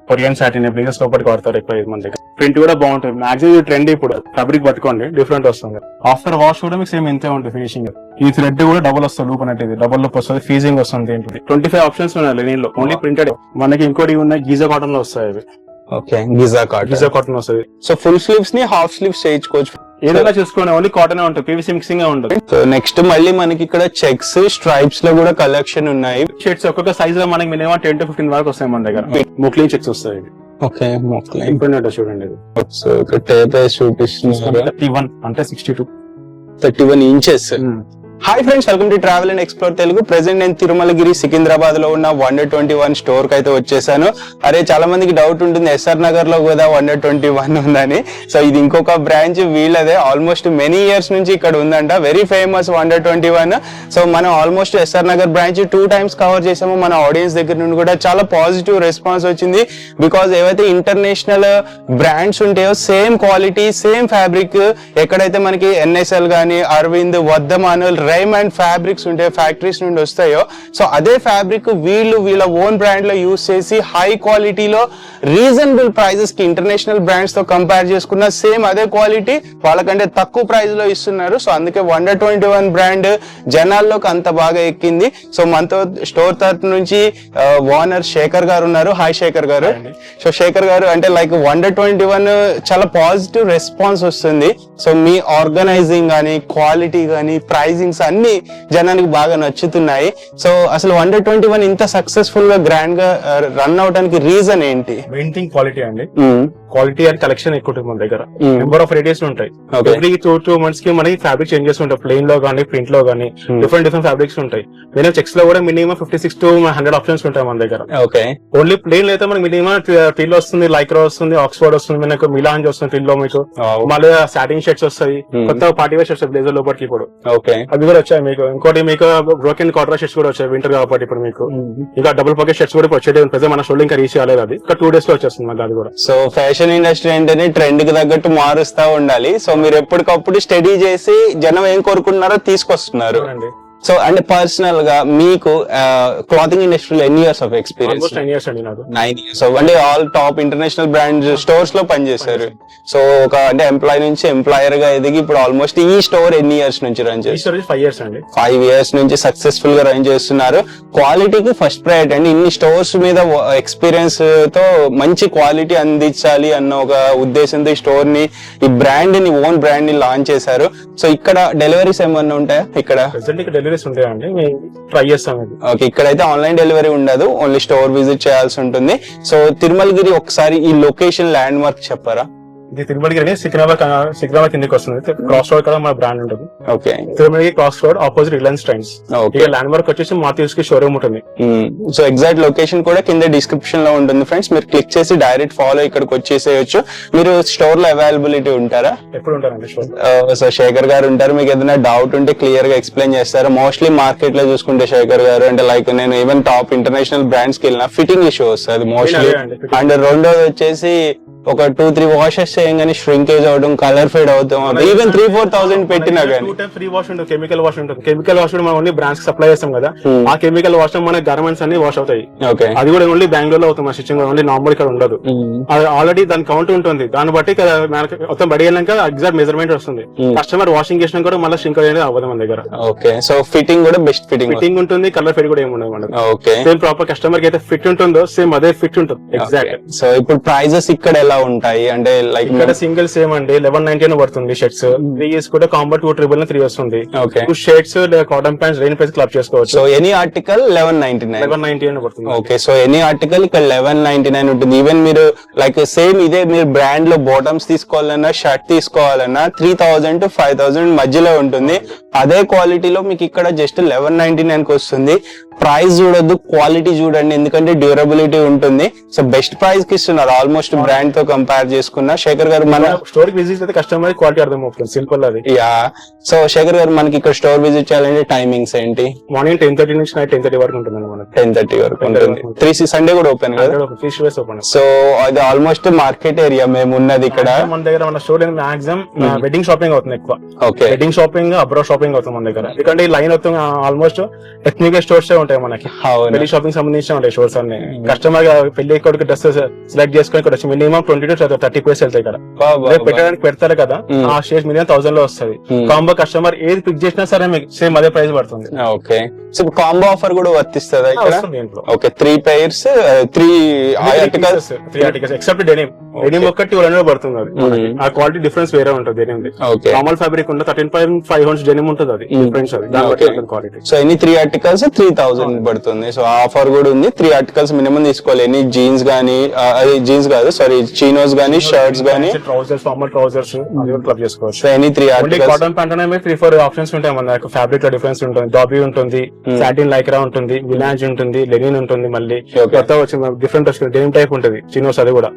Korean satin blazers లోపలికి వాడతారు ఎక్కువ మన దగ్గర. ప్రింట్ కూడా బాగుంటుంది. మాక్సిమం ట్రెండ్ ఇప్పుడు ఫ్యాబ్రిక్ పట్టుకోండి డిఫరెంట్ వస్తుంది. ఆఫ్టర్ వాష్ కూడా మీకు సేమ్ ఇంతే ఉంటుంది ఫినిషింగ్. ఈ థ్రెడ్ కూడా డబుల్ వస్తుంది, లూప్ అనేది డబుల్ లూప్ వస్తుంది, ఫీజింగ్ వస్తుంది. 25 ఆప్షన్స్ ఉన్నాయి లెనిన్ లో, ఓన్లీ ప్రింటెడ్. మనకి ఇంకోటి ఉన్నాయి గీజా కాటన్ లో వస్తాయి అవి. ఓకే, గిజా కాటన్ వస్తుంది. సో ఫుల్ స్లీవ్స్ ని హాఫ్ స్లీవ్స్ చేయించుకోవచ్చు, ఏదైనా చూసుకోండి. ఓన్లీ కాటన్ ఉంటుంది, పీవీసీ మిక్సింగ్ ఉంటుంది. సో నెక్స్ట్ మళ్ళీ మనకి ఇక్కడ చెక్స్ స్ట్రైప్స్ లో కూడా కలెక్షన్ ఉన్నాయి. షర్ట్స్ ఒక్కొక్క సైజ్ లో మనకి మినిమం 10 to 15 వరకు వస్తాయి మన దగ్గర. ముక్లీన్ చెక్స్ వస్తాయి. ఓకే, చూడండి. సో ఇక్కడ టేప్ చూపిస్తున్నారు 31 అంటే 31 inches. Hi friends, welcome to travel and explore Telugu. Present నేను తిరుమలగిరి సికింద్రాబాద్ లో ఉన్న 121 స్టోర్ కి అయితే వచ్చేసాను. అరే చాలా మందికి డౌట్ ఉంటుంది ఎస్ఆర్ నగర్ లో కూడా 121 ఉందని. సో ఇది ఇంకొక బ్రాంచ్ వీళ్ళదే. ఆల్మోస్ట్ మెనీ ఇయర్స్ నుంచి ఇక్కడ ఉందంట, వెరీ ఫేమస్ 121. సో మనం almost SR Nagar branch 2 times cover చేసాము. మన ఆడియన్స్ దగ్గర నుండి కూడా చాలా పాజిటివ్ రెస్పాన్స్ వచ్చింది. బికాస్ ఏవైతే ఇంటర్నేషనల్ బ్రాండ్స్ ఉంటాయో సేమ్ క్వాలిటీ సేమ్ ఫ్యాబ్రిక్ ఎక్కడైతే మనకి ఎన్ఎస్ఎల్ గానీ అరవింద్ వర్ధమాన్ రైమండ్ ఫ్యాబ్రిక్స్ ఉంటే ఫ్యాక్టరీస్ నుండి వస్తాయో, సో అదే ఫ్యాబ్రిక్ వీళ్ళ ఓన్ బ్రాండ్ లో యూజ్ చేసి హై క్వాలిటీలో రీజనబుల్ ప్రైజెస్ కి ఇంటర్నేషనల్ బ్రాండ్స్ తో కంపేర్ చేసుకున్న సేమ్ అదే క్వాలిటీ వాళ్ళకంటే తక్కువ ప్రైస్ లో ఇస్తున్నారు. సో అందుకే 121 బ్రాండ్ జనాల్లోకి అంత బాగా ఎక్కింది. సో మనతో స్టోర్ తరఫు నుంచి ఓనర్ శేఖర్ గారు ఉన్నారు. హాయ్ శేఖర్ గారు. సో శేఖర్ గారు అంటే లైక్ 121 చాలా పాజిటివ్ రెస్పాన్స్ వస్తుంది. సో మీ ఆర్గనైజింగ్ గానీ క్వాలిటీ గానీ ప్రైజింగ్స్ అన్ని జనానికి బాగా నచ్చుతున్నాయి. సో అసలు 121 ఇంత సక్సెస్ఫుల్ గా గ్రాండ్ గా రన్ అవడానికి రీజన్ ఏంటి? మెయిన్ థింగ్ క్వాలిటీ అండి. క్వాలిటీ అండ్ కలెక్షన్ ఎక్కువ ఉంటుంది మన దగ్గర. నెంబర్ ఆఫ్ రేడియస్ ఉంటాయి. ఎవ్రీ 2 months కి మనకి ఫ్యాబ్రిక్ చేంజెస్ ఉంటాయి. ప్లెయిన్ లో గానీ ప్రింట్ లో గానీ డిఫరెంట్ ఫ్యాబ్రిక్స్ ఉంటాయి. మినిమం చెక్స్ లో కూడా మినిమం 56 to 100 ఆప్షన్స్ ఉంటాయి మన దగ్గర. ఓకే, ఓన్లీ ప్లెయిన్ అయితే మనకి మినిమం టిల్ వస్తుంది, లైక్రా వస్తుంది, ఆక్స్ఫర్డ్ వస్తుంది, మనకు మిలాన్ వస్తుంది టిల్ లో. మీకు మళ్ళీ సాటిన్ షర్ట్స్ వస్తాయి, కొత్త పార్టీ వేర్ షర్ట్స్ బ్లేజర్ లోపలికి ఇప్పుడు అవి కూడా వచ్చాయి. మీకు ఇంకోటి మీకు బ్రోకెన్ కాటన్ షర్ట్స్ కూడా వచ్చాయి వింటర్ కాబట్టి. ఇప్పుడు మీకు ఇంకా డబుల్ పాకెట్ షర్ట్స్ కూడా వచ్చేది. మన షోల్డర్ ఇంకా రీచ్ కాలేదు, అది ఇంకా 2 days లో వచ్చేస్తుంది మనకి అది కూడా. సో ఫ్యాషన్ ఇండస్ట్రీ అంటేనే ట్రెండ్ కి తగ్గట్టు మారుస్తా ఉండాలి. సో మీరు ఎప్పటికప్పుడు స్టడీ చేసి జనం ఏం కోరుకుంటున్నారో తీసుకొస్తున్నారు. సో అంటే పర్సనల్ గా మీకు క్లాతింగ్ ఇండస్ట్రీలో ఎన్ని ఇయర్స్ ఆఫ్ ఎక్స్పీరియన్స్? 9 years అండి నాకు. 9 years. అంటే all top international brand stores లో పనిచేశారు. సో ఒక అంటే ఎంప్లాయ్ నుంచి ఎంప్లాయర్ గా ఎదిగి ఇప్పుడు ఆల్మోస్ట్ ఈ స్టోర్ ఎన్ని ఇయర్స్ నుంచి రన్ చేస్తారు? 5 years అండి. 5 years నుంచి సక్సెస్ఫుల్ గా రన్ చేస్తున్నారు. క్వాలిటీకి ఫస్ట్ ప్రయారిటీ అండి. ఇన్ని స్టోర్స్ మీద ఎక్స్పీరియన్స్ తో మంచి క్వాలిటీ అందించాలి అన్న ఒక ఉద్దేశంతో ఈ స్టోర్ ని, ఈ బ్రాండ్ ని, ఓన్ బ్రాండ్ ని లాంచ్ చేశారు. సో ఇక్కడ డెలివరీస్ ఏమన్నా ఉంటాయా? ఇక్కడ ఉంటాయండి, ట్రై చేస్తాం. ఓకే, ఇక్కడైతే ఆన్లైన్ డెలివరీ ఉండదు, ఓన్లీ స్టోర్ విజిట్ చేయాల్సి ఉంటుంది. సో తిరుమలగిరి ఒకసారి ఈ లొకేషన్ ల్యాండ్ మార్క్ చెప్పారా? ఇది తిరుమలగిరి సికింద్రాబాద్ కిందకి వస్తుంది. క్రాస్ రోడ్ కదా మన బ్రాండ్ ఉంటుంది. Okay, Tirumalagiri cross road opposite Reliance Trends. Landmark వచ్చేసి మాథ్యూస్ కి షోరూమ్ ఉంటుంది. సో ఎగ్జాక్ట్ లొకేషన్ కూడా కింద డిస్క్రిప్షన్ లో ఉంటుంది ఫ్రెండ్స్. మీరు క్లిక్ చేసి డైరెక్ట్ ఫాలో ఇక్కడికి వచ్చేసేయచ్చు. మీరు స్టోర్ లో అవైలబిలిటీ ఉంటారా? ఎప్పుడు ఉంటారండి స్టోర్? సో శేఖర్ గారు ఉంటారు, మీకు ఏదైనా డౌట్ ఉంటే క్లియర్ గా ఎక్స్ప్లెయిన్ చేస్తారు. మోస్ట్లీ మార్కెట్ లో చూసుకుంటే శేఖర్ గారు అంటే లైక్ నేను ఈవెన్ టాప్ ఇంటర్నేషనల్ బ్రాండ్స్ కి వెళ్ళిన ఫిట్టింగ్ ఇష్యూ వస్తుంది మోస్ట్లీ. అండ్ రెండోది వచ్చేసి ఒక 2-3 వాషెస్ చేయగానే ష్రింకేజ్ అవడం, కలర్ ఫేడ్ అవుతాం. ఈవెన్ 3-4,000 పెట్టినా కానీ ఫ్రీ వాష్ ఉంటుంది, కెమికల్ వాష్ ఉంటుంది. కెమికల్ వాష్ కూడా మనం ఓన్లీ బ్రాండ్స్ కి సప్లై చేస్తాం కదా, ఆ కెమికల్ వాష్ మన గార్మెంట్స్ అన్ని వాష్ అవుతాయి. అది కూడా ఓన్లీ బెంగళూరు లో అవుతుంది. స్టిచ్చింగ్ ఓన్లీ నార్మల్ ఇక్కడ ఉండదు. ఆల్రెడీ దాని కౌంట్ ఉంటుంది. దాన్ని బట్టి మొత్తం బడి వెళ్ళాక ఎగ్జాక్ట్ మెజర్మెంట్ వస్తుంది. కస్టమర్ వాషింగ్ చేసినా కూడా మళ్ళీ ష్రింక్ అనేది అవ్వదు మన దగ్గర. ఓకే, సో ఫిట్టింగ్ కూడా బెస్ట్ ఫిట్టింగ్ ఉంటుంది, కలర్ ఫేడ్ కూడా ఏమి ఉండదు మనకు. ఓకే, సేమ్ ప్రాపర్ కస్టమర్ కి అయితే ఫిట్ ఉంటుందో సేమ్ అదే ఫిట్ ఉంటుంది ఎగ్జాక్ట్. సో ఇప్పుడు ప్రైజెస్ ఇక్కడ ఎలా ఉంటాయి అంటే లైక్ ఇక్కడ సింగిల్ సేమ్ అండి 1190 పడుతుంది షర్ట్స్. 3 years కూడా కాంబో 2,3 వస్తుంది. 2 shirts cotton pants rain price club చేసుకోవచ్చు. సో ఎనీ ఆర్టికల్ 1199 పడుతుంది. ఓకే, సో ఎనీ ఆర్టికల్ ఇక్కడ 1199 ఉంటుంది. ఈవెన్ మీరు లైక్ సేమ్ ఇదే మీరు బ్రాండ్ లో బాటమ్స్ తీసుకోవాలన్నా షర్ట్ తీసుకోవాలన్నా 3,000 to 5,000 మధ్యలో ఉంటుంది. అదే క్వాలిటీలో మీకు ఇక్కడ జస్ట్ 1199 కి వస్తుంది. ప్రైస్ చూడొద్దు, క్వాలిటీ చూడండి, ఎందుకంటే డ్యూరబిలిటీ ఉంటుంది. సో బెస్ట్ ప్రైస్ కి ఇస్తున్నారు ఆల్మోస్ట్ బ్రాండ్ తో తో కంపేర్ చేసుకున్నా శేఖర్ గారు మన స్టోర్ విజిట్ అయితే కస్టమర్ క్వాలిటీ అర్థం అవుతుంది, సింపుల్ అది. యా, సో శేఖర్ గారు మనకి ఇక్కడ స్టోర్ విజిట్ చేయాలంటే టైమింగ్స్ ఏంటి? మార్నింగ్ 10:30 నుంచి నైట్ 10:30 వరకు ఉంటుంది మనకి. 10:30 వరకు ఉంటుంది. 3 సండే కూడా ఓపెన్ కదా? 3 days ఓపెన్. సో అది ఆల్మోస్ట్ మార్కెట్ ఏరియా మేము ఉన్నది ఇక్కడ. మన దగ్గర మన స్టోర్ మాక్సిమం వెడ్డింగ్ షాపింగ్ అవుతుంది ఎక్కువ. Okay, wedding shopping, abroad shopping అవుతుంది మన దగ్గర. ఎందుకంటే ఈ లైన్ అవుతుంది ఆల్మోస్ట్ ఎథ్నిక్ స్టోర్స్ ఉంటాయి మనకి. పెళ్లి షాపింగ్ సంబంధించిన ఉంటాయి స్టోర్స్ అన్ని. కస్టమర్ పెళ్లి కొడుకు డ్రెస్ సెలెక్ట్ చేసుకుని ఇక్కడ వచ్చి మినిమం 20 to 30 pairs వెళ్తాయి ఇక్కడ. పెట్టడానికి పెడతారు కదా, ఆ షేర్స్ మినిమం 1000 లో వస్తుంది. కాంబో కస్టమర్ ఏది పిక్ చేసినా సరే మీకు సేమ్ అదే ప్రైస్ పడుతుంది. ఓకే, సో కాంబో ఆఫర్ కూడా వర్తిస్తుందా ఇక్కడ? Okay, 3 pairs, 3 articles except denim. Denim ఒక్కటి 200 పడుతుంది అది. ఆ క్వాలిటీ డిఫరెన్స్ వేరే ఉంటుంది డెనిమ్. నార్మల్ ఫ్యాబ్రిక్ ఉంటుంది 13,500 డెనిమ్ ఉంటుంది, అది డిఫరెన్స్ అది దాని బట్టి క్వాలిటీ. సో ఎన్ని 3 articles 3000 పడుతుంది. సో ఆఫర్ కూడా ఉంది. 3 articles మినిమం తీసుకోవాలి. ఎన్ని జీన్స్ గానీ, అది జీన్స్ కాదు సారీ, చీనోస్ గానీ, షర్ట్స్ గానీ, ట్రౌజర్స్, ఫార్మల్ ట్రౌజర్స్ క్లబ్ చేసుకోవచ్చు. సో ఎన్ని 3 articles. కాటన్ ప్యాంట్ అనే 3-4 ఆప్షన్స్ ఉంటాయి మన దగ్గర. ఫ్యాబ్రిక్ లో డిఫరెన్స్ ఉంటుంది. డాబీ ఉంటుంది, సాటిన్ లైక్రా ఉంటుంది, విలాంజ్ ఉంటుంది, లెనిన్ ఉంటుంది. మళ్ళీ కొత్త వచ్చి డిఫరెంట్ డెనిమ్ టైప్ ఉంటుంది చీనోస్, అది కూడా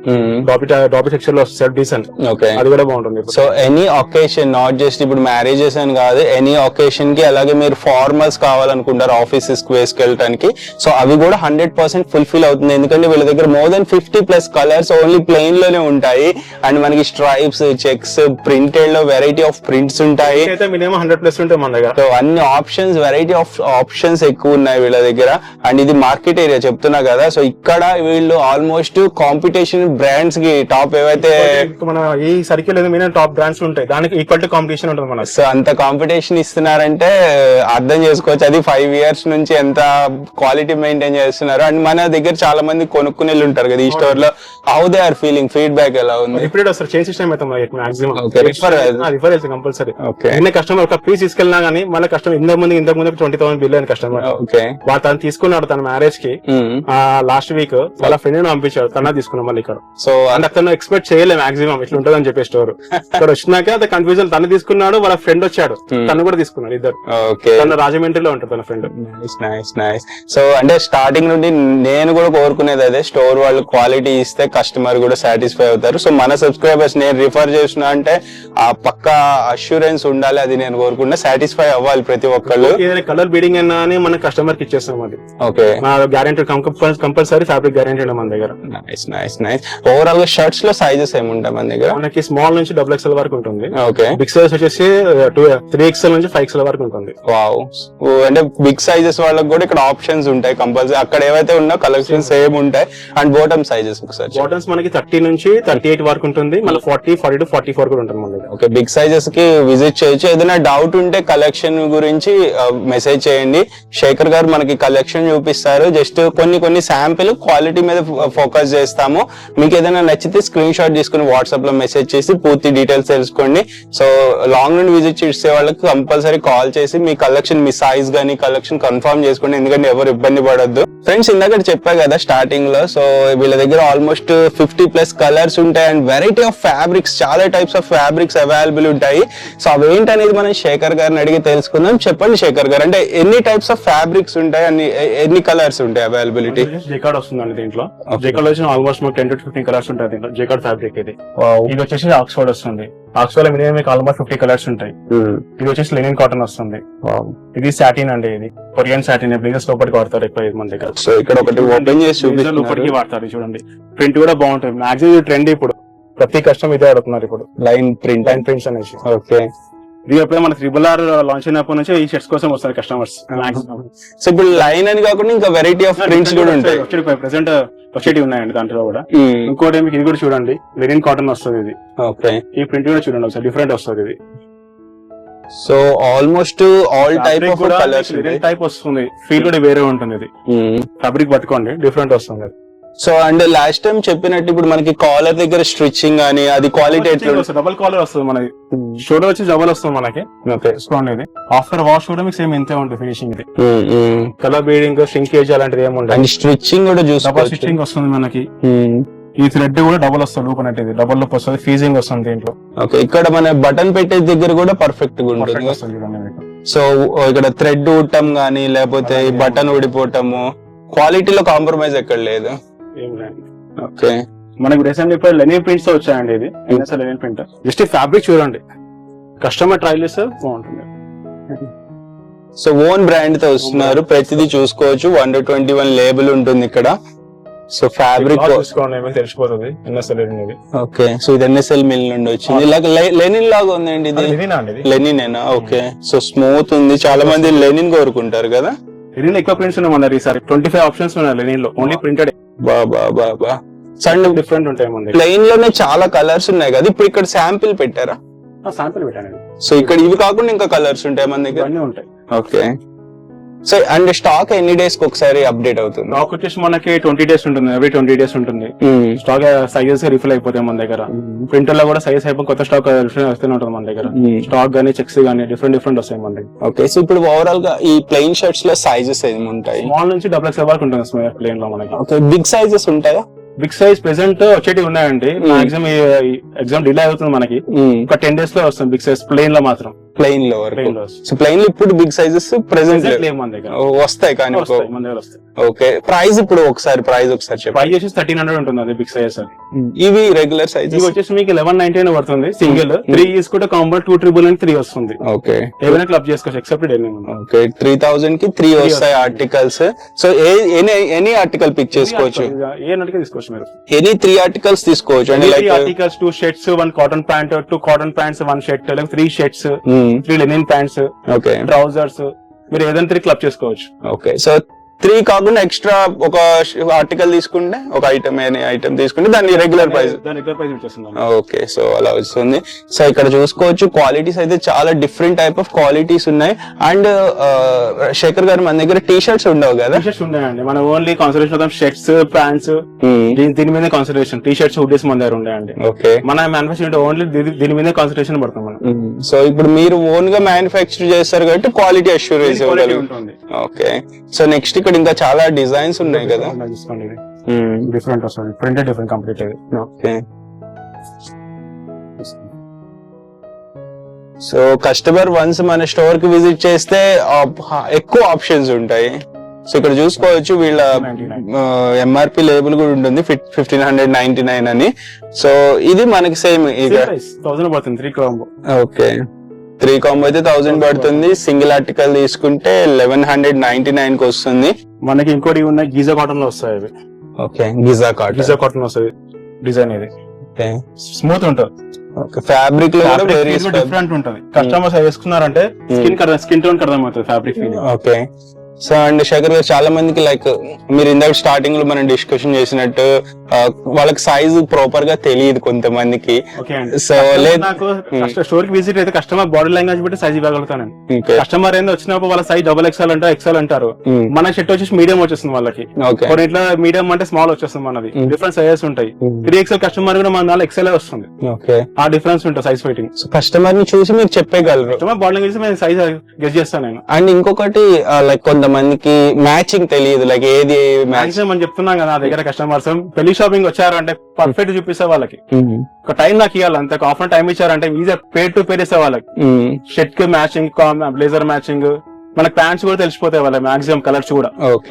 డాబీ సెక్షన్ లో సెల్ఫ్ డీసెంట్, అది కూడా బాగుంటుంది. So any occasion, not just ఇప్పుడు మ్యారేజెస్ అని కాదు, ఎనీ ఒకేషన్ కి, అలాగే మీరు ఫార్మల్స్ కావాలనుకుంటారు ఆఫీసెస్ కి వేసుకెళ్ళడానికి, సో అవి కూడా 100% ఫుల్ఫిల్ అవుతుంది. ఎందుకంటే వీళ్ళ దగ్గర more than 50+ colours only plain లోనే ఉంటాయి. అండ్ మనకి స్ట్రైప్స్, చెక్స్, ప్రింటెడ్ లో వెరైటీ ఆఫ్ ప్రింట్స్ ఉంటాయి. మినిమం 100+ ఉంటాయి మన దగ్గర. సో అన్ని ఆప్షన్స్, వెరైటీ ఆఫ్ ఆప్షన్స్ ఎక్కువ ఉన్నాయి వీళ్ళ దగ్గర. అండ్ ఇది మార్కెట్ ఏరియా చెప్తున్నా కదా, సో ఇక్కడ వీళ్ళు ఆల్మోస్ట్ కాంపిటీషన్ బ్రాండ్స్ కి టాప్ ఏవైతే మన ఈ సర్కిల్ మినిమం టాప్ బ్రాండ్స్ ఉంటాయి, దానికి ఈక్వల్ టు కాంపిటీషన్ ఉంటుంది మన. సో అంత కాంపిటీషన్ ఇస్తున్నారంటే అర్థం చేసుకోవచ్చు అది 5 years నుంచి ఎంత క్వాలిటీ మెయింటైన్ చేస్తున్నారు. అండ్ మన దగ్గర చాలా మంది కొనుక్కునే ఉంటారు కదా ఈ స్టోర్ లో, how they are feeling, feedback ఎలా ఉంది? ఇప్పుడు వస్తారు చేంజ్ సిస్టమ్ అయితే మాక్సిమం రిఫర్ కంపల్సరీ. కస్టమర్ ఒక పీస్ తీసుకెళ్ళినా గానీ మన కస్టమర్ ఇంతకు ముందు 20,000 బిల్ అయిన కస్టమర్ వాడు తను తీసుకున్నాడు తన మ్యారేజ్ కి లాస్ట్ వీక్. వాళ్ళ ఫ్రెండ్ పంపించాడు, తన తీసుకున్నాం మళ్ళీ ఇక్కడ. సో అండ్ అతను ఎక్స్పెక్ట్ చేయలేదు మాక్సిమం ఇట్లా ఉంటుంది అని చెప్పి స్టోర్. ఇక్కడ వచ్చినాక అది కన్ఫ్యూజన్, తను తీసుకున్నాడు, వాళ్ళ ఫ్రెండ్ వచ్చాడు, తను కూడా తీసుకున్నాడు. ఇద్దరు తన రాజమండ్రిలో ఉంటాడు తన ఫ్రెండ్. సో అంటే స్టార్టింగ్ నుండి నేను కూడా కోరుకునేది అదే, స్టోర్ వాళ్ళు క్వాలిటీ ఇస్తే కస్టమర్ కూడా సాటిస్ఫై అవుతారు. సో మన సబ్స్క్రైబర్స్ నేను రిఫర్ చేస్తున్నా అంటే ఆ పక్క అష్యూరెన్స్ ఉండాలి, అది నేను కోరుకున్నా. సాటిస్ఫై అవ్వాలి ప్రతి ఒక్కళ్ళు. ఏదైనా కలర్ బీడింగ్ అయినా అని మన కస్టమర్ కి ఇచ్చేస్తాం అది. Okay, guarantee compulsory fabric guarantee మన దగ్గర. నైస్. ఓవరాల్ గా షర్ట్స్ లో సైజెస్ ఏముంటాయి మన దగ్గర? మనకి స్మాల్ నుంచి XXL వరకు ఉంటుంది. ఓకే, బిగ్ సైజ్ వచ్చేసి 3XL నుంచి 5XL వరకు ఉంటుంది. వావ్, అంటే బిగ్ సైజెస్ వాళ్ళకి కూడా ఇక్కడ ఆప్షన్స్ ఉంటాయి కంపల్సరీ. అక్కడ ఏవైతే ఉన్నా కలెక్షన్స్ సేమ్ ఉంటాయి. అండ్ బాటమ్ సైజెస్ ఒకసారి. బాటమ్స్ మనకి 30 నుంచి 38 వరకు ఉంటుంది, మళ్ళీ 40 to 44 కూడా ఉంటుంది మన దగ్గర. ఓకే, బిగ్ సైజెస్ కి విజిట్ చేయొచ్చు. ఏదైనా డౌట్ ఉంటే కలెక్షన్ గురించి మెసేజ్ చేయండి. శేఖర్ గారు మనకి కలెక్షన్ చూపిస్తారు. జస్ట్ కొన్ని శాంపిల్ క్వాలిటీ మీద ఫోకస్ చేస్తాము. మీకు ఏదైనా నచ్చితే స్క్రీన్ షాట్ తీసుకుని వాట్సాప్ లో మెసేజ్ చేసి పూర్తి డీటెయిల్స్ తెలుసుకోండి. సో లాంగ్ నుండి విజిట్ చేసే వాళ్ళకి కంపల్సరీ కాల్ చేసి మీ కలెక్షన్, మీ సైజ్ గానీ కలెక్షన్ కన్ఫర్మ్ చేసుకోండి, ఎందుకంటే ఎవరు ఇబ్బంది పడొద్దు. ఫ్రెండ్స్ ఇందాక చెప్పా కదా స్టార్టింగ్ లో, సో వీళ్ళ దగ్గర ఆల్మోస్ట్ 50+ కలర్స్ ఉంటాయి. అండ్ వెరైటీ ఆఫ్ ఫ్యాబ్రిక్స్, చాలా టైప్స్ ఆఫ్ ఫ్యాబ్రిక్స్ అవైలబుల్ ఉంటాయి. సో అవి ఏంటనేది మనం శేఖర్ గారిని అడిగి తెలుసుకుందాం. చెప్పండి శేఖర్ గారు, అంటే ఎన్ని టైప్స్ ఆఫ్ ఫ్యాబ్రిక్స్ ఉంటాయి, ఎన్ని కలర్స్ ఉంటాయి అవైలబిలిటీ? జేకార్డ్ వస్తుందండి దీంట్లో. జేకార్డ్ వచ్చి ఆల్మోస్ట్ 10 to 15 కలర్స్ ఉంటాయి దీంట్లో. జేకార్డ్ ఫ్యాబ్రిక్ ఇది. ఇది వచ్చేసి ఆక్స్ఫర్డ్ వస్తుంది. ఆక్స్ఫర్డ్ లో మినిమం మీకు ఆల్మోస్ట్ 50 కలర్స్ ఉంటాయి. ఇది వచ్చేసి లెనిన్ కాటన్ వస్తుంది. ఇది సాటిన్ అండి, ఇది కొరియన్ సాటిన్. బ్లేజర్స్ లోపలికి వాడతారు ఎక్కువ మన దగ్గర. సో ఇక్కడ ఒకటి ఓపెన్ చేసి లోపలికి వాడతారు చూడండి. ప్రింట్ కూడా బాగుంటుంది. మాక్సిమం ట్రెండ్ ఇప్పుడు ప్రతి కస్టమర్ ఇదే అడుగుతున్నారు ఇప్పుడు, లైన్ ప్రింట్స్ అనేసి. ఓకే, ఇది ఎప్పుడైతే మన RRR లాంచ్ అయినప్పటి నుంచి ఈ షర్ట్స్ కోసం వస్తారు కస్టమర్స్. సో ఇప్పుడు లైన్ అని కాకుండా ఇంకా వెరైటీ ఆఫ్ ప్రింట్స్ కూడా ఉంటాయి. ప్రెసెంట్ వచ్చేటివి ఉన్నాయండి దాంట్లో కూడా. ఇంకోటి మీకు ఇది కూడా చూడండి, లెనిన్ కాటన్ వస్తుంది ఇది. ఓకే, ఈ ప్రింట్ కూడా చూడండి ఒకసారి, డిఫరెంట్ వస్తుంది ఇది. So almost all type of colours type వస్తుంది. ఫీల్ కూడా వేరే ఉంటుంది. ఇది ఫ్యాబ్రిక్ పట్టుకోండి, డిఫరెంట్ వస్తుంది. సో అండ్ లాస్ట్ టైం చెప్పినట్టు ఇప్పుడు మనకి కాలర్ దగ్గర స్టిచ్చింగ్ అని అది క్వాలిటీ డబుల్ కాలర్ వస్తుంది మనకి. షోల్డర్ వచ్చి డబుల్ వస్తుంది మనకి. ఇది ఆఫ్టర్ వాష్ కూడా మీకు సేమ్ ఇంతే ఉంటుంది ఫినిషింగ్. ఇది కలర్ బీడింగ్, ష్రింకేజ్ అలాంటిది ఏముంటుంది. అండ్ స్టిచ్చింగ్ కూడా డబుల్ స్టిచ్చింగ్ వస్తుంది మనకి. ఈ థ్రెడ్ కూడా డబుల్ వస్తుంది, లూప్ అనేది డబుల్ లూప్ వస్తుంది. ఫీజింగ్ వస్తుంది దీంట్లో. ఓకే, ఇక్కడ మన బటన్ పెట్టే దగ్గర కూడా పర్ఫెక్ట్ గా ఉంటుంది. సో ఇక్కడ థ్రెడ్ ఊడటం గానీ లేకపోతే బటన్ ఊడిపోవటము, క్వాలిటీలో కాంప్రమైజ్ ఎక్కడ లేదు. ఏం లేదు. ఓకే, మనకి రీసెంట్ ఇప్పుడు లెనిన్ ప్రింట్స్ వచ్చాయండి. ఇది NSL Lenin print. Just fabric చూడండి, కస్టమర్ ట్రయల్ చేస్తే బాగుంటుంది. సో ఓన్ బ్రాండ్ తో వస్తున్నారు, ప్రతిదీ చూసుకోవచ్చు. 121 లేబుల్ ఉంటుంది ఇక్కడ. సో ఫ్యాబ్రిక్ చూసుకోండి తెలిసిపోతుంది ఎన్ఎస్ఎల్ లెనిన్. ఓకే, సో ఇది ఎన్ఎస్ఎల్ మిల్ నుండి వచ్చింది. ఇలాగ లెనిన్ లాగా ఉందండి ఇది. లెనినేనా? ఓకే, సో స్మూత్ ఉంది. చాలా మంది లెనిన్ కోరుకుంటారు కదా. లెనిన్ ఎక్కువ ప్రింట్స్ ఉన్నాయి ఈసారి. 25 ఆప్షన్స్ ఉన్నాయి లెనిన్ లో, ఓన్లీ ప్రింటెడ్. బాబా సన్ డిఫరెంట్ ఉంటాయి. ప్లెయిన్ లోనే చాలా కలర్స్ ఉన్నాయి కదా. ఇప్పుడు ఇక్కడ శాంపిల్ పెట్టారా? శాంపిల్ పెట్టాను. సో ఇక్కడ ఇవి కాకుండా ఇంకా కలర్స్ ఉంటాయి మన దగ్గర? అన్ని ఉంటాయి. ఓకే, సో అండ్ స్టాక్ ఎన్ని డేస్ కి ఒకసారి అప్డేట్ అవుతుంది? స్టాక్ వచ్చేసి మనకి 20 days ఉంటుంది. ఎవ్రీ 20 days ఉంటుంది. స్టాక్ సైజెస్ రిఫిల్ అయిపోతాయి మన దగ్గర. ప్రింటర్ లో కూడా సైజ్ అయిపోయి కొత్త స్టాక్ వస్తూనే ఉంటుంది మన దగ్గర. స్టాక్ గానీ చెక్స్ గానీ డిఫరెంట్ వస్తాయి మన దగ్గర. ఓకే, సో ఇప్పుడు ఓవరాల్ గా ఈ ప్లెయిన్ షర్ట్స్ లో సైజెస్ ఏమి ఉంటాయి? స్మాల్ నుంచి XXL వరకు ఉంటుంది ప్లెయిన్ లో మనకి. ఓకే, బిగ్ సైజెస్ ఉంటాయా? బిగ్ సైజ్ ప్రెసెంట్ వచ్చేటి ఉన్నాయండి. మాక్సిమం ఎగ్జామ్ డిలే అవుతుంది మనకి. ఒక 10 days లో వస్తుంది బిగ్ సైజ్ ప్లెయిన్ లో మాత్రం. ప్లెయిన్ లో సో ప్లెయిన్ లో ఇప్పుడు బిగ్ సైజెస్ ప్రెసెంట్ వస్తాయి కానీ మన దగ్గర వస్తాయి. ఓకే, ప్రైస్ ఇప్పుడు ఒకసారి చెప్పండి. ప్రైస్ వచ్చేసి 1300 ఉంటుంది అది బిగ్ సైజ్. ఇవి రెగ్యులర్ సైజ్ ఇవి వచ్చేసి మీకు 1199 పడుతుంది సింగిల్. 3 తీసుకుంటే కాంబో 2,399 వస్తుంది. ఓకే, ఏమైనా క్లబ్ చేసుకోవచ్చు ఎక్సెప్ట్ డెనిమ్. ఓకే, 3000 కి 3 వస్తాయి articles. So any article pick చేసుకోవచ్చు. ఏ ఆర్టికల్ తీసుకోవచ్చు మీరు. ఎనీ 3 ఆర్టికల్స్ తీసుకోవచ్చు అండి. Like articles 2 shirts 1 cotton pant 2 cotton pants 1 shirt లేక 3 shirts 3 linen pants. Okay, trousers మీరు ఏదైనా 3 క్లబ్ చేసుకోవచ్చు. ఓకే, సో 3 కాకుండా ఎక్స్ట్రా ఒక ఆర్టికల్ తీసుకుంటే ఒక ఐటమ్ తీసుకుంటే దాని రెగ్యులర్ ప్రైస్ వచ్చేస్తుంది. ఓకే, సో అలా వస్తుంది. సో ఇక్కడ చూసుకోవచ్చు క్వాలిటీస్ అయితే చాలా డిఫరెంట్ టైప్ ఆఫ్ క్వాలిటీస్ ఉన్నాయి. అండ్ శేఖర్ గారు మన దగ్గర టీ షర్ట్స్ ఉండవు కదా? టీ షర్ట్స్ ఉన్నాయండి. మన ఓన్లీ కాన్సన్ట్రేషన్ షర్ట్స్ ప్యాంట్స్ దీని మీద కాన్సన్ట్రేషన్. టీ షర్ట్స్ హుడీస్ మన దగ్గర ఉన్నాయండి. ఓకే, మన మ్యానుఫాక్చరింగ్ ఓన్లీ దీని మీద కాన్సన్ట్రేషన్ పడుతుంది మనం. సో ఇప్పుడు మీరు ఓన్ గా మ్యానుఫాక్చర్ చేస్తారు కాబట్టి క్వాలిటీ అష్యూరెన్స్ ఉంటుంది. ఓకే, సో నెక్స్ట్ ఇక్కడ ఇంకా చాలా డిజైన్స్ ఉన్నాయి కదా. డిఫరెంట్ వస్తుంది, printed different complete. Okay, so customer once మన స్టోర్ కి విజిట్ చేస్తే ఎక్కువ ఆప్షన్స్ ఉంటాయి. సో ఇక్కడ చూసుకోవచ్చు వీళ్ళ ఎంఆర్పి లేబుల్ కూడా ఉంటుంది 1599 అని. సో ఇది మనకి సేమ్ ఇక 1000 పడుతుంది 3 కాంబో. ఓకే, 3 కాంబో అయితే 1000 పడుతుంది. సింగిల్ ఆర్టికల్ తీసుకుంటే 1199 కి వస్తుంది. మనకి ఇంకోటి ఉన్నాయి గీజా కాటన్ లో వస్తాయి అవి. ఓకే, గిజా కాటన్ వస్తుంది డిజైన్. ఇది స్మూత్ ఉంటుంది. ఓకే, ఫ్యాబ్రిక్ లో కూడా డిఫరెంట్ ఉంటుంది. కస్టమర్స్ వేసుకున్నారంటే స్కిన్ టోన్ అర్థమవుతుంది fabric. Okay, so and Shekhar గారు చాలా మందికి లైక్ మీరు ఇందాక స్టార్టింగ్ లో మనం డిస్కషన్ చేసినట్టు వాళ్ళకి సైజ్ ప్రాపర్ గా తెలియదు కొంతమందికి. సో నాకు స్టోర్ కి విజిట్ అయితే కస్టమర్ బాడీ లాంగ్వేజ్ బట్టి సైజ్ ఇవ్వగలుగుతాను. కస్టమర్ ఏందో వచ్చినప్పుడు వాళ్ళ సైజ్ XXL అంటారు, XL అంటారు. మన షర్ట్ వచ్చేసి మీడియం వచ్చేస్తుంది వాళ్ళకి. కొన్ని ఇట్లా మీడియం అంటే స్మాల్ వచ్చేస్తుంది మనది. డిఫరెంట్ సైజెస్ ఉంటాయి. 3XL కస్టమర్ కూడా మన దానిలో XL వస్తుంది. ఆ డిఫరెన్స్ ఉంటుంది సైజ్ ఫైటింగ్. కస్టమర్ ని చూసి మీరు చెప్పగలరు. Customer body language size guess చేస్తాను నేను. అండ్ ఇంకొకటి లైక్ కొంతమందికి మ్యాచింగ్ తెలియదు, లైక్ ఏది మ్యాక్సిమం అని చెప్తున్నాం కదా. నా దగ్గర కస్టమర్స్ పెళ్లి షాపింగ్ వచ్చారు అంటే పర్ఫెక్ట్ చూపిస్తే వాళ్ళకి ఒక టైం నాకు ఇవ్వాలి. అంతే హాఫ్ అన్ టైం ఇచ్చారంటే ఈజీ పేర్ టు పేర్ ఇస్తే వాళ్ళకి షర్ట్ కి మ్యాచింగ్, బ్లేజర్ మ్యాచింగ్, మనకి ప్యాంట్స్ కూడా తెలిసిపోతాయి వాళ్ళ మాక్సిమం కలర్స్ కూడా.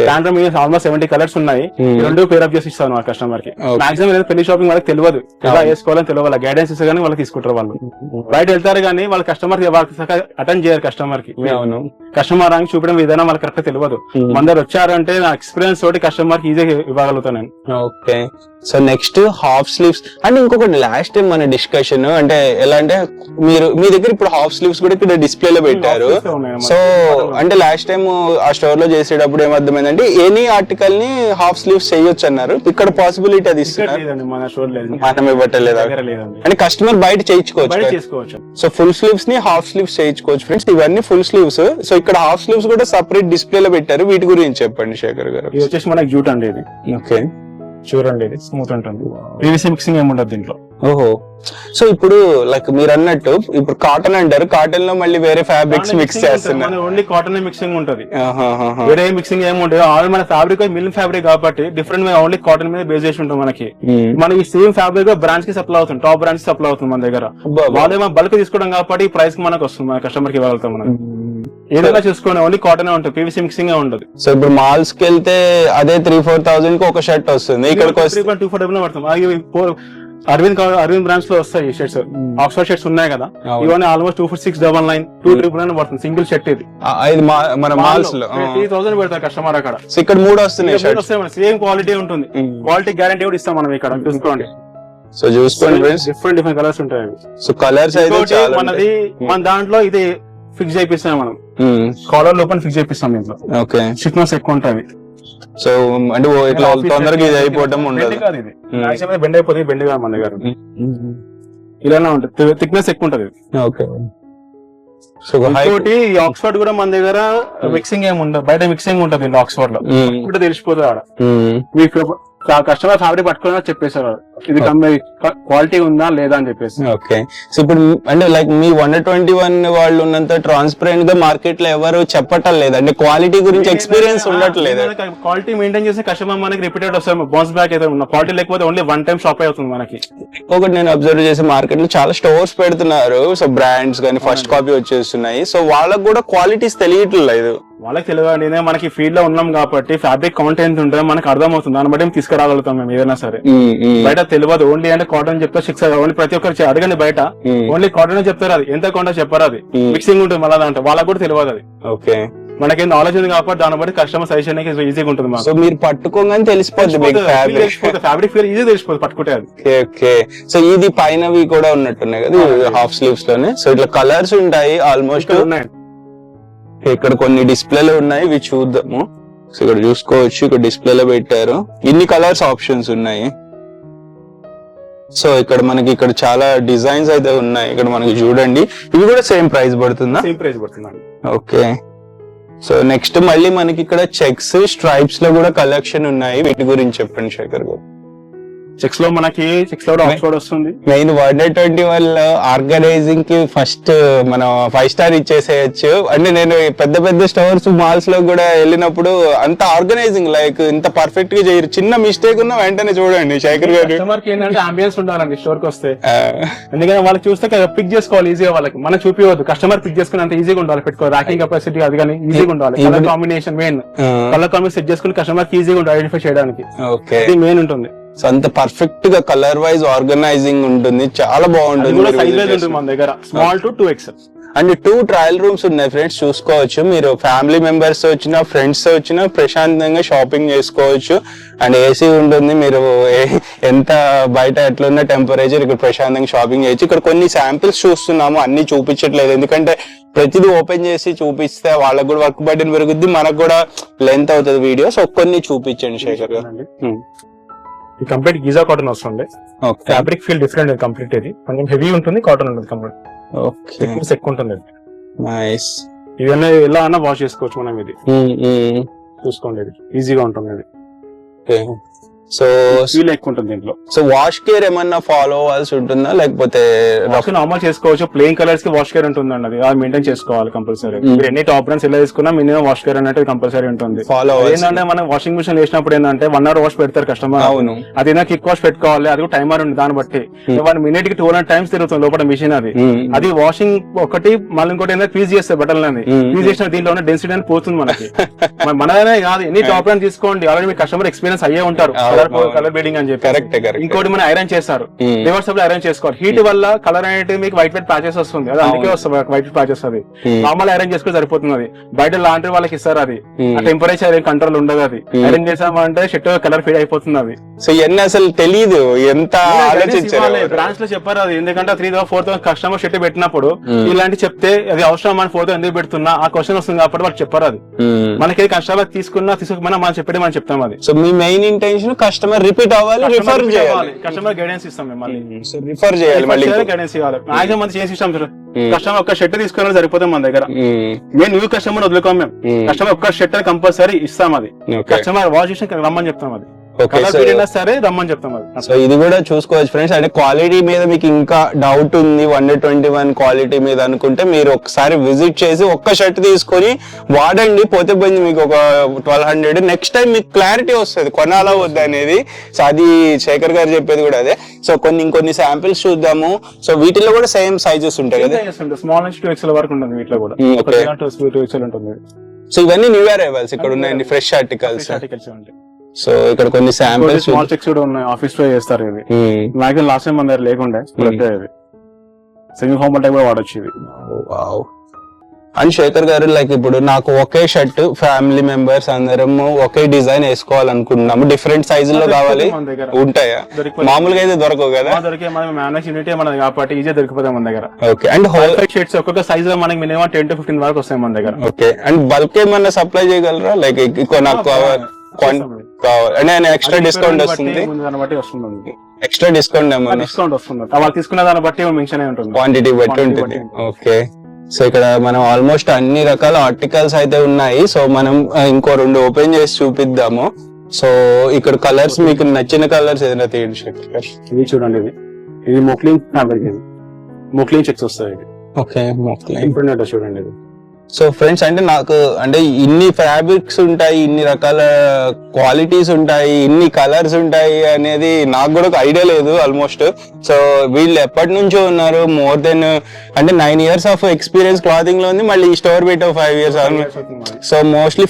ప్యాంట్ మీద ఆల్మోస్ట్ 70 కలర్స్ ఉన్నాయి. 2 పేరప్ చేసి ఇస్తాను వాళ్ళ కస్టమర్ కి. మాక్సిమం ఏదో పెళ్లి షాపింగ్ వాళ్ళకి తెలియదు, ఎలా వేసుకోవాలని తెలియదు. వాళ్ళ గైడెన్స్ ఇస్తే కానీ వాళ్ళు తీసుకుంటారు. వాళ్ళు బయట వెళ్తారు కానీ వాళ్ళ కస్టమర్ వాళ్ళకి అటెండ్ చేయరు. కస్టమర్ కి కస్టమర్ రంగు చూపడం విధానం వాళ్ళకి కరెక్ట్ తెలియదు. మన దగ్గర వచ్చారంటే నా ఎక్స్పీరియన్స్ తోటి కస్టమర్ కి ఈజీగా ఇవ్వగలుగుతాను నేను. Okay, so next half sleeves. And ఇంకొకటి లాస్ట్ టైం మన డిస్కషన్ అంటే ఎలా అంటే మీ దగ్గర ఇప్పుడు హాఫ్ స్లీవ్స్ కూడా ఇక్కడ డిస్ప్లే లో పెట్టారు. సో అంటే లాస్ట్ టైం ఆ స్టోర్ లో చేసేటప్పుడు ఏమర్థమైందంటే ఎనీ ఆర్టికల్ ని హాఫ్ స్లీవ్స్ చేయొచ్చు అన్నారు. ఇక్కడ పాసిబిలిటీ అది మనం ఇవ్వట్లేదు అంటే కస్టమర్ బయట చేయించుకోవచ్చు. సో ఫుల్ స్లీవ్స్ ని హాఫ్ స్లీవ్స్ చేయించుకోవచ్చు ఫ్రెండ్స్. ఇవన్నీ ఫుల్ స్లీవ్స్. సో ఇక్కడ హాఫ్ స్లీవ్స్ కూడా సెపరేట్ డిస్ప్లే లో పెట్టారు. వీటి గురించి చెప్పండి శేఖర్ గారు. ఇది వచ్చేసి మనకి జూట్ అండి. ఇది ఓకే, చూడండి ఇది స్మూత్ ఉంటుంది. పీవీసీ మిక్సింగ్ ఏముండదు దీంట్లో. ఓహో, సో ఇప్పుడు లైక్ మీరు అన్నట్టు ఇప్పుడు కాటన్ అంటారు, కాటన్ లో మళ్ళీ వేరే ఫ్యాబ్రిక్స్ మిక్స్ చేస్తున్నారు. ఓన్లీ కాటన్ మిక్సింగ్ ఉంటది, వేరే మిక్సింగ్ ఏమి ఉంటుంది. ఆల్రెడీ మన ఫ్యాబ్రిక్ మిల్ ఫ్యాబ్రిక్ కాబట్టి డిఫరెంట్ ఓన్లీ కాటన్ మీద బేస్ చేసి ఉంటుంది. మనకి మనకి సేమ్ ఫ్యాబ్రిక్ బ్రాంచ్ కి సప్లై అవుతుంది, టాప్ బ్రాంచ్ సప్లై అవుతుంది మన దగ్గర. వాళ్ళేమో బల్క్ తీసుకోవడం కాబట్టి ప్రైస్ కి మనకు వస్తుంది, మన కస్టమర్ కి ఇవ్వగలుగుతాం మనం. ఏదైనా చూసుకోండి ఓన్లీ కాటన్ ఉంటుంది, పీవీసీ మిక్సింగ్ ఉంటుంది. సో ఇప్పుడు మాల్స్ కి వెళ్తే అదే 3,000-4,000 కి ఒక షర్ట్ వస్తుంది, ఇక్కడికి వస్తే 3,240 పడుతుంది. అరవింద్ బ్రాంచ్ లో వస్తాయి షర్ట్స్, ఆక్స్ఫర్డ్ షర్ట్స్ ఉన్నాయి కదా, ఇవన్నీ ఆల్మోస్ట్ 2,699, 2,999 పడుతుంది సింగిల్ షర్ట్. ఇది మన మాల్స్ లో 3,000 పెడతారు కస్టమర్ అక్కడ. ఇక్కడ 3 వస్తున్నాయి, సేమ్ క్వాలిటీ ఉంటుంది, క్వాలిటీ గ్యారంటీ కూడా ఇస్తాం మనం ఇక్కడ. చూసుకోండి, సో చూసుకోండి ఫ్రెండ్స్, డిఫరెంట్ కలర్స్ ఉంటాయి. సో కలర్స్ అయితే మనది మన దాంట్లో ఇది ఫిక్స్ చేపిస్తాం మనం, కాలర్ లోపల ఫిక్స్ చేపిస్తాం దీంట్లో. ఓకే, స్టిఫ్నెస్ ఎక్కువ ఉంటుంది. సో అంటే ఇట్లా తొందరగా ఇది అయిపోవడం ఉండదు, బెండ్ అయిపోతుంది. బెండ్ కాదు మన దగ్గర, ఇలానే ఉంటుంది, థిక్నెస్ ఎక్కువ ఉంటది. ఓకే, సో ఇంకోటి ఆక్స్ఫర్డ్ కూడా మన దగ్గర మిక్సింగ్ ఏమి ఉండదు, బయట మిక్సింగ్ ఉంటది ఆక్స్ఫర్డ్ లో, ఇప్పుడు తెలిసిపోతుంది ఆడ. మీకు కస్టమర్ ఫ్యాబ్రిక్ పట్టుకున్నా చెప్పేసారు ఇది క్వాలిటీ ఉందా లేదా అని చెప్పేసి. ఓకే, సో ఇప్పుడు అంటే లైక్ మీ 121 వాళ్ళు ఉన్నంత ట్రాన్స్పరెంట్ గా మార్కెట్ లో ఎవరు చెప్పటం లేదు, అంటే క్వాలిటీ గురించి ఎక్స్పీరియన్స్ ఉండట్లేదు. క్వాలిటీ మెయింటైన్ చేసే కస్టమర్ మనకి రిపీటెడ్ వస్తాయి, బౌన్స్ బ్యాక్ అయితే ఉన్న క్వాలిటీ లేకపోతే ఓన్లీ వన్ టైం షాప్ అవుతుంది మనకి. ఒకటి నేను అబ్జర్వ్ చేసే మార్కెట్ లో చాలా స్టోర్స్ పెడుతున్నారు, సో బ్రాండ్స్ కానీ ఫస్ట్ కాపీ వచ్చేస్తున్నాయి, సో వాళ్ళకు కూడా క్వాలిటీస్ తెలియట్లేదు. వాళ్ళకి తెలియదు, మనకి ఫీల్డ్ లో ఉన్నాం కాబట్టి ఫ్యాబ్రిక్ కౌంట్ ఎంత ఉంటుందో మనకు అర్థమవుతుంది, దాన్ని బట్టి తీసుకురాగలుగుతాం మేము ఏదైనా సరే. బయట తెలియదు, ఓన్లీ అంటే కాటన్ చెప్తా 6 ఓన్లీ ప్రతి ఒక్కరికి అడగండి బయట, ఓన్లీ కాటన్ చెప్తారు, అది ఎంత కొండ చెప్పారు, అది మిక్సింగ్ ఉంటుంది మళ్ళీ దాంట్లో, వాళ్ళకి కూడా తెలియదు అది. ఓకే, మనకి నాలెడ్జ్ ఉంది కాబట్టి దాన్ని బట్టి కస్టమర్ సజెషన్ ఈజీగా ఉంటుంది. సో మీరు పట్టుకోగానే తెలిసిపోతుంది ఫ్యాబ్రిక్ ఫీల్ ఈజీ తెలిసిపోతుంది పట్టుకుంటే అది. ఓకే, సో ఇది పైనవి కూడా ఉన్నట్టున్నాయి కదా హాఫ్ స్లీవ్స్ లోనే, సో ఇట్లా కలర్స్ ఉంటాయి ఆల్మోస్ట్ ఉన్నాయి. ఇక్కడ కొన్ని డిస్ప్లేలు ఉన్నాయి, ఇవి చూద్దాము. సో ఇక్కడ చూసుకోవచ్చు, ఇక్కడ డిస్ప్లేలో పెట్టారు, ఇన్ని కలర్స్ ఆప్షన్స్ ఉన్నాయి. సో ఇక్కడ మనకి ఇక్కడ చాలా డిజైన్స్ అయితే ఉన్నాయి, ఇక్కడ మనకి చూడండి, ఇవి కూడా సేమ్ ప్రైస్ పడుతుందా? సేమ్ ప్రైస్ పడుతుంది. ఓకే, సో నెక్స్ట్ మళ్ళీ మనకి ఇక్కడ చెక్స్ స్ట్రైప్స్ లో కూడా కలెక్షన్ ఉన్నాయి, వీటి గురించి చెప్పండి శేఖర్ గారు. చెక్స్ లో మనకి ఆక్స్ఫర్డ్ వస్తుంది. మెయిన్ 121 లో ఆర్గనైజింగ్ కి ఫస్ట్ మనం 5 స్టార్ ఇచ్చేసేయచ్చు. అంటే నేను పెద్ద పెద్ద స్టోర్స్ మాల్స్ లో కూడా వెళ్ళినప్పుడు అంత ఆర్గనైజింగ్ లైక్ ఇంత పర్ఫెక్ట్ గా చేయరు, చిన్న మిస్టేక్ ఉన్నా వెంటనే చూడండి శేఖర్ గారు. కస్టమర్ కి ఏంటంటే అంబియన్స్ ఉండాలండి స్టోర్ కి వస్తే, ఎందుకంటే వాళ్ళకి చూస్తే పిక్ చేసుకోవాలి ఈజీగా, వాళ్ళకి మనం చూపివద్దు, కస్టమర్ పిక్ చేసుకుని అంత ఈజీగా ఉండాలి, పెట్టుకోవాలి ర్యాకింగ్ కెపాసిటీ అది కానీ ఈజీగా ఉండాలి. Colour combination main, colour combination set చేసుకుని కస్టమర్ కి ఈజీగా ఉంటుంది ఐడెంటిఫై చేయడానికి, ఇది మెయిన్ ఉంటుంది. సో అంత పర్ఫెక్ట్ గా కలర్ వైజ్ ఆర్గనైజింగ్ ఉంటుంది, చాలా బాగుంటుంది. మన దగ్గర small to 2XL and 2 trial rooms ఉన్నాయి ఫ్రెండ్స్, చూసుకోవచ్చు. మీరు ఫ్యామిలీ మెంబర్స్ వచ్చినా ఫ్రెండ్స్ వచ్చినా ప్రశాంతంగా షాపింగ్ చేసుకోవచ్చు. అండ్ ఏసీ ఉంటుంది, మీరు ఎంత బయట ఎట్లున్న టెంపరేచర్ ఇక్కడ ప్రశాంతంగా షాపింగ్ చేయొచ్చు. ఇక్కడ కొన్ని శాంపిల్స్ చూస్తున్నాము, అన్ని చూపించట్లేదు, ఎందుకంటే ప్రతిదీ ఓపెన్ చేసి చూపిస్తే వాళ్ళకు కూడా వర్క్ బర్డెన్ పెరుగుద్ది, మనకు కూడా లెంత్ అవుతుంది వీడియో. సో కొన్ని చూపించండి శేఖర్ గారు. ఈ కంప్లీట్ గీజా కాటన్ వస్తుంది, ఫ్యాబ్రిక్ ఫీల్ డిఫరెంట్ కంప్లీట్, ఇది కొంచెం హెవీ ఉంటుంది, కాటన్ ఉంటుంది కంప్లీట్, ఎక్కువ ఉంటుంది. నైస్, ఇవన్నీ ఎలా అన్నా వాష్ చేసుకోవచ్చు మనం, ఇది చూసుకోండి, ఇది ఈజీగా ఉంటుంది ఇది. సో ఫీల్ ఎక్కువ ఉంటుంది దీంట్లో. సో వాష్ కేర్ ఏమన్నా ఫాలో అవ్వాల్సి ఉంటుందా, లేకపోతే నార్మల్ చేసుకోవచ్చు? ప్లెయిన్ కలర్స్ కి వాష్ కేర్ ఉంటుందండి, అది మెయింటైన్ చేసుకోవాలి కంపల్సరీ. మీరు ఎన్ని టాప్ బ్రాండ్స్ ఎలా తీసుకున్నా మినిమం వాష్ కేర్ అనేది కంపల్సరీ ఉంటుంది. ఫాలో ఏంటంటే మనం వాషింగ్ మిషన్ వేసినప్పుడు ఏంటంటే 1 hour వాష్ పెడతారు కస్టమర్, అవును, అది ఏదైనా కిక్ వాష్ పెట్టుకోవాలి, అది కూడా టైమర్ ఉంది, దాన్ని బట్టి 1 minute కి 200 times తిరుగుతుంది లోపల మిషన్, అది వాషింగ్ ఒకటి. మళ్ళీ ఇంకోటి ఏంటంటే ఫ్రీజ్ చేస్తే బట్టలు ఫ్రీజ్ చేసిన దీంట్లో ఉన్న డెన్సిటీ అని పోతుంది మనకి. మనదనే కాదు, ఎన్ని టాప్ బ్రాండ్ తీసుకోండి, ఆల్రెడీ మీ కస్టమర్ ఎక్స్పీరియన్స్ అయ్యే ఉంటారు, కలర్ బీడింగ్ అని చెప్పి. ఇంకోటి మనం ఐరన్ చేస్తారు, రివర్సబుల్ ఐరన్ చేసుకోవాలి. హీట్ వల్ల కలర్ అనేది మీకు వైట్ ప్యాచెస్ వస్తుంది, అది అందుకే వస్తుంది వైట్ ప్యాచెస్. అది నార్మల్ ఐరన్ చేసుకుని సరిపోతుంది, అది బయట లాండ్రీ వాళ్ళకి ఇస్తారు, అది టెంపరేచర్ కంట్రోల్ ఉండదు, అది ఐరన్ చేసామంటే షర్ట్ కలర్ ఫీడ్ అయిపోతుంది. అది సో ఇవన్నీ అసలు తెలియదు, ఎంత బ్రాంచ్ లో చెప్పారు అది, ఎందుకంటే 3,000-4,000 కస్టమర్ షర్ట్ పెట్టినప్పుడు ఇలాంటి చెప్తే అది అవసరం అని 4,000 ఎందుకు పెడుతున్నా ఆ క్వశ్చన్ వస్తుంది కాబట్టి వాళ్ళు చెప్పారు. అది మనకి కస్టమర్ తీసుకోమన్నా మనం చెప్పేది మనం చెప్తాం. అది సో మీ మెయిన్ ఇంటెన్షన్ కస్టమర్ రిపీట్ అవ్వాలి, రిఫర్ చేయాలి, కస్టమర్ గైడెన్స్ ఇస్తాం మేము, మళ్ళీ రిఫర్ చేయాలి, మళ్ళీ గైడెన్స్ ఇవ్వాలి. మాక్సిమం మంది చేసి ఇస్తాం సార్, కస్టమర్ ఒక్క షర్ట్ తీసుకుని సరిపోతాం మన దగ్గర. మేము న్యూ కస్టమర్ వదులుకోం, మేము కస్టమర్ ఒక్క షర్ట్ కంపల్సరీ ఇస్తాం, అది కస్టమర్ వాష్ చేసి రమ్మని చెప్తాం. అది ఓకే, సరే రమ్మని చెప్తాం అది. సో ఇది కూడా చూసుకోవచ్చు ఫ్రెండ్స్. అంటే క్వాలిటీ మీద మీకు ఇంకా డౌట్ ఉంది 121 క్వాలిటీ మీద అనుకుంటే మీరు ఒకసారి విజిట్ చేసి ఒక్క షర్ట్ తీసుకొని వాడండి, పోతే పోయింది మీకు ఒక 1200. నెక్స్ట్ టైం మీకు క్లారిటీ వస్తుంది కొనాలా వద్దా అనేది. సో అది శేఖర్ గారు చెప్పేది కూడా అదే. సో ఇంకొన్ని శాంపిల్స్ చూద్దాము. సో వీటిలో కూడా సేమ్ సైజెస్ ఉంటాయి కదా, స్మాల్ నుంచి 2XL వరకు ఉంటుంది వీటిలో కూడా. 2XL ఉంటుంది. సో ఇవన్నీ న్యూ అరైవల్స్ ఇక్కడ ఉన్నాయండి, ఫ్రెష్ ఆర్టికల్స్. ఉంటాయి. సో ఇక్కడ కొన్ని శాంపిల్స్ స్మాల్ చెక్స్ కూడా ఉన్నాయి, ఆఫీస్ లో చేస్తారు ఇవి. మ్యాక్సిమం లాస్ట్ టైం మన దగ్గర లేకుండే, సెమీ ఫార్మల్ టైప్ కూడా వాడొచ్చు ఇవి. అండ్ శేఖర్ గారు, లైక్ ఇప్పుడు నాకు ఒకే షర్ట్ ఫ్యామిలీ మెంబర్స్ అందరము ఒకే డిజైన్ వేసుకోవాలనుకుంటున్నాము, డిఫరెంట్ సైజుల్లో కావాలి, ఉంటాయా? మామూలుగా అయితే దొరకవు కదా, దొరికే మనం మ్యానుఫ్యాక్చరింగ్ యూనిట్ మనది కాబట్టి ఈజీ దొరికిపోతాయి మన దగ్గర. ఓకే, అండ్ హోల్ షర్ట్స్ ఒక్కొక్క సైజ్ లో మనకి మినిమం 10 to 15 వరకు వస్తాయి మన దగ్గర. ఓకే, అండ్ బల్క్ ఏమన్నా సప్లై చేయగలరా? లైక్ ఎక్కువ నాకు కావాలి అంటే ఎక్స్ట్రా డిస్కౌంట్ వస్తుంది, దాన్ని బట్టి వస్తుంది. ఎక్స్ట్రా డిస్కౌంట్ ఏమన్నా డిస్కౌంట్ వస్తుంది, వాళ్ళు తీసుకున్న దాన్ని బట్టి మెన్షన్ అయి ఉంటుంది, క్వాంటిటీ బట్టి ఉంటుంది. ఓకే, సో ఇక్కడ మనం ఆల్మోస్ట్ అన్ని రకాల ఆర్టికల్స్ అయితే ఉన్నాయి. సో మనం ఇంకో 2 ఓపెన్ చేసి చూపిద్దాము. సో ఇక్కడ కలర్స్ మీకు నచ్చిన కలర్స్ ఏదైనా తీయండి శేఖర్ గారు. ఇది చూడండి, ఇది మోక్లిన్ ఫ్యాబ్రిక్, ఇది మోక్లిన్ చెక్స్ వస్తాయి. ఓకే, మోక్లిన్ ఇప్పుడు చూడండి ఇది. సో ఫ్రెండ్స్, అంటే నాకు అంటే ఇన్ని ఫ్యాబ్రిక్స్ ఉంటాయి, ఇన్ని రకాల క్వాలిటీస్ ఉంటాయి, ఇన్ని కలర్స్ ఉంటాయి అనేది నాకు కూడా ఒక ఐడియా లేదు ఆల్మోస్ట్. సో వీళ్ళు ఎప్పటి నుంచో ఉన్నారు, మోర్ దెన్ అంటే 9 years ఆఫ్ ఎక్స్పీరియన్స్ క్లాతింగ్ లో ఉంది, మళ్ళీ ఈ స్టోర్ పెట్టి 5 years. So mostly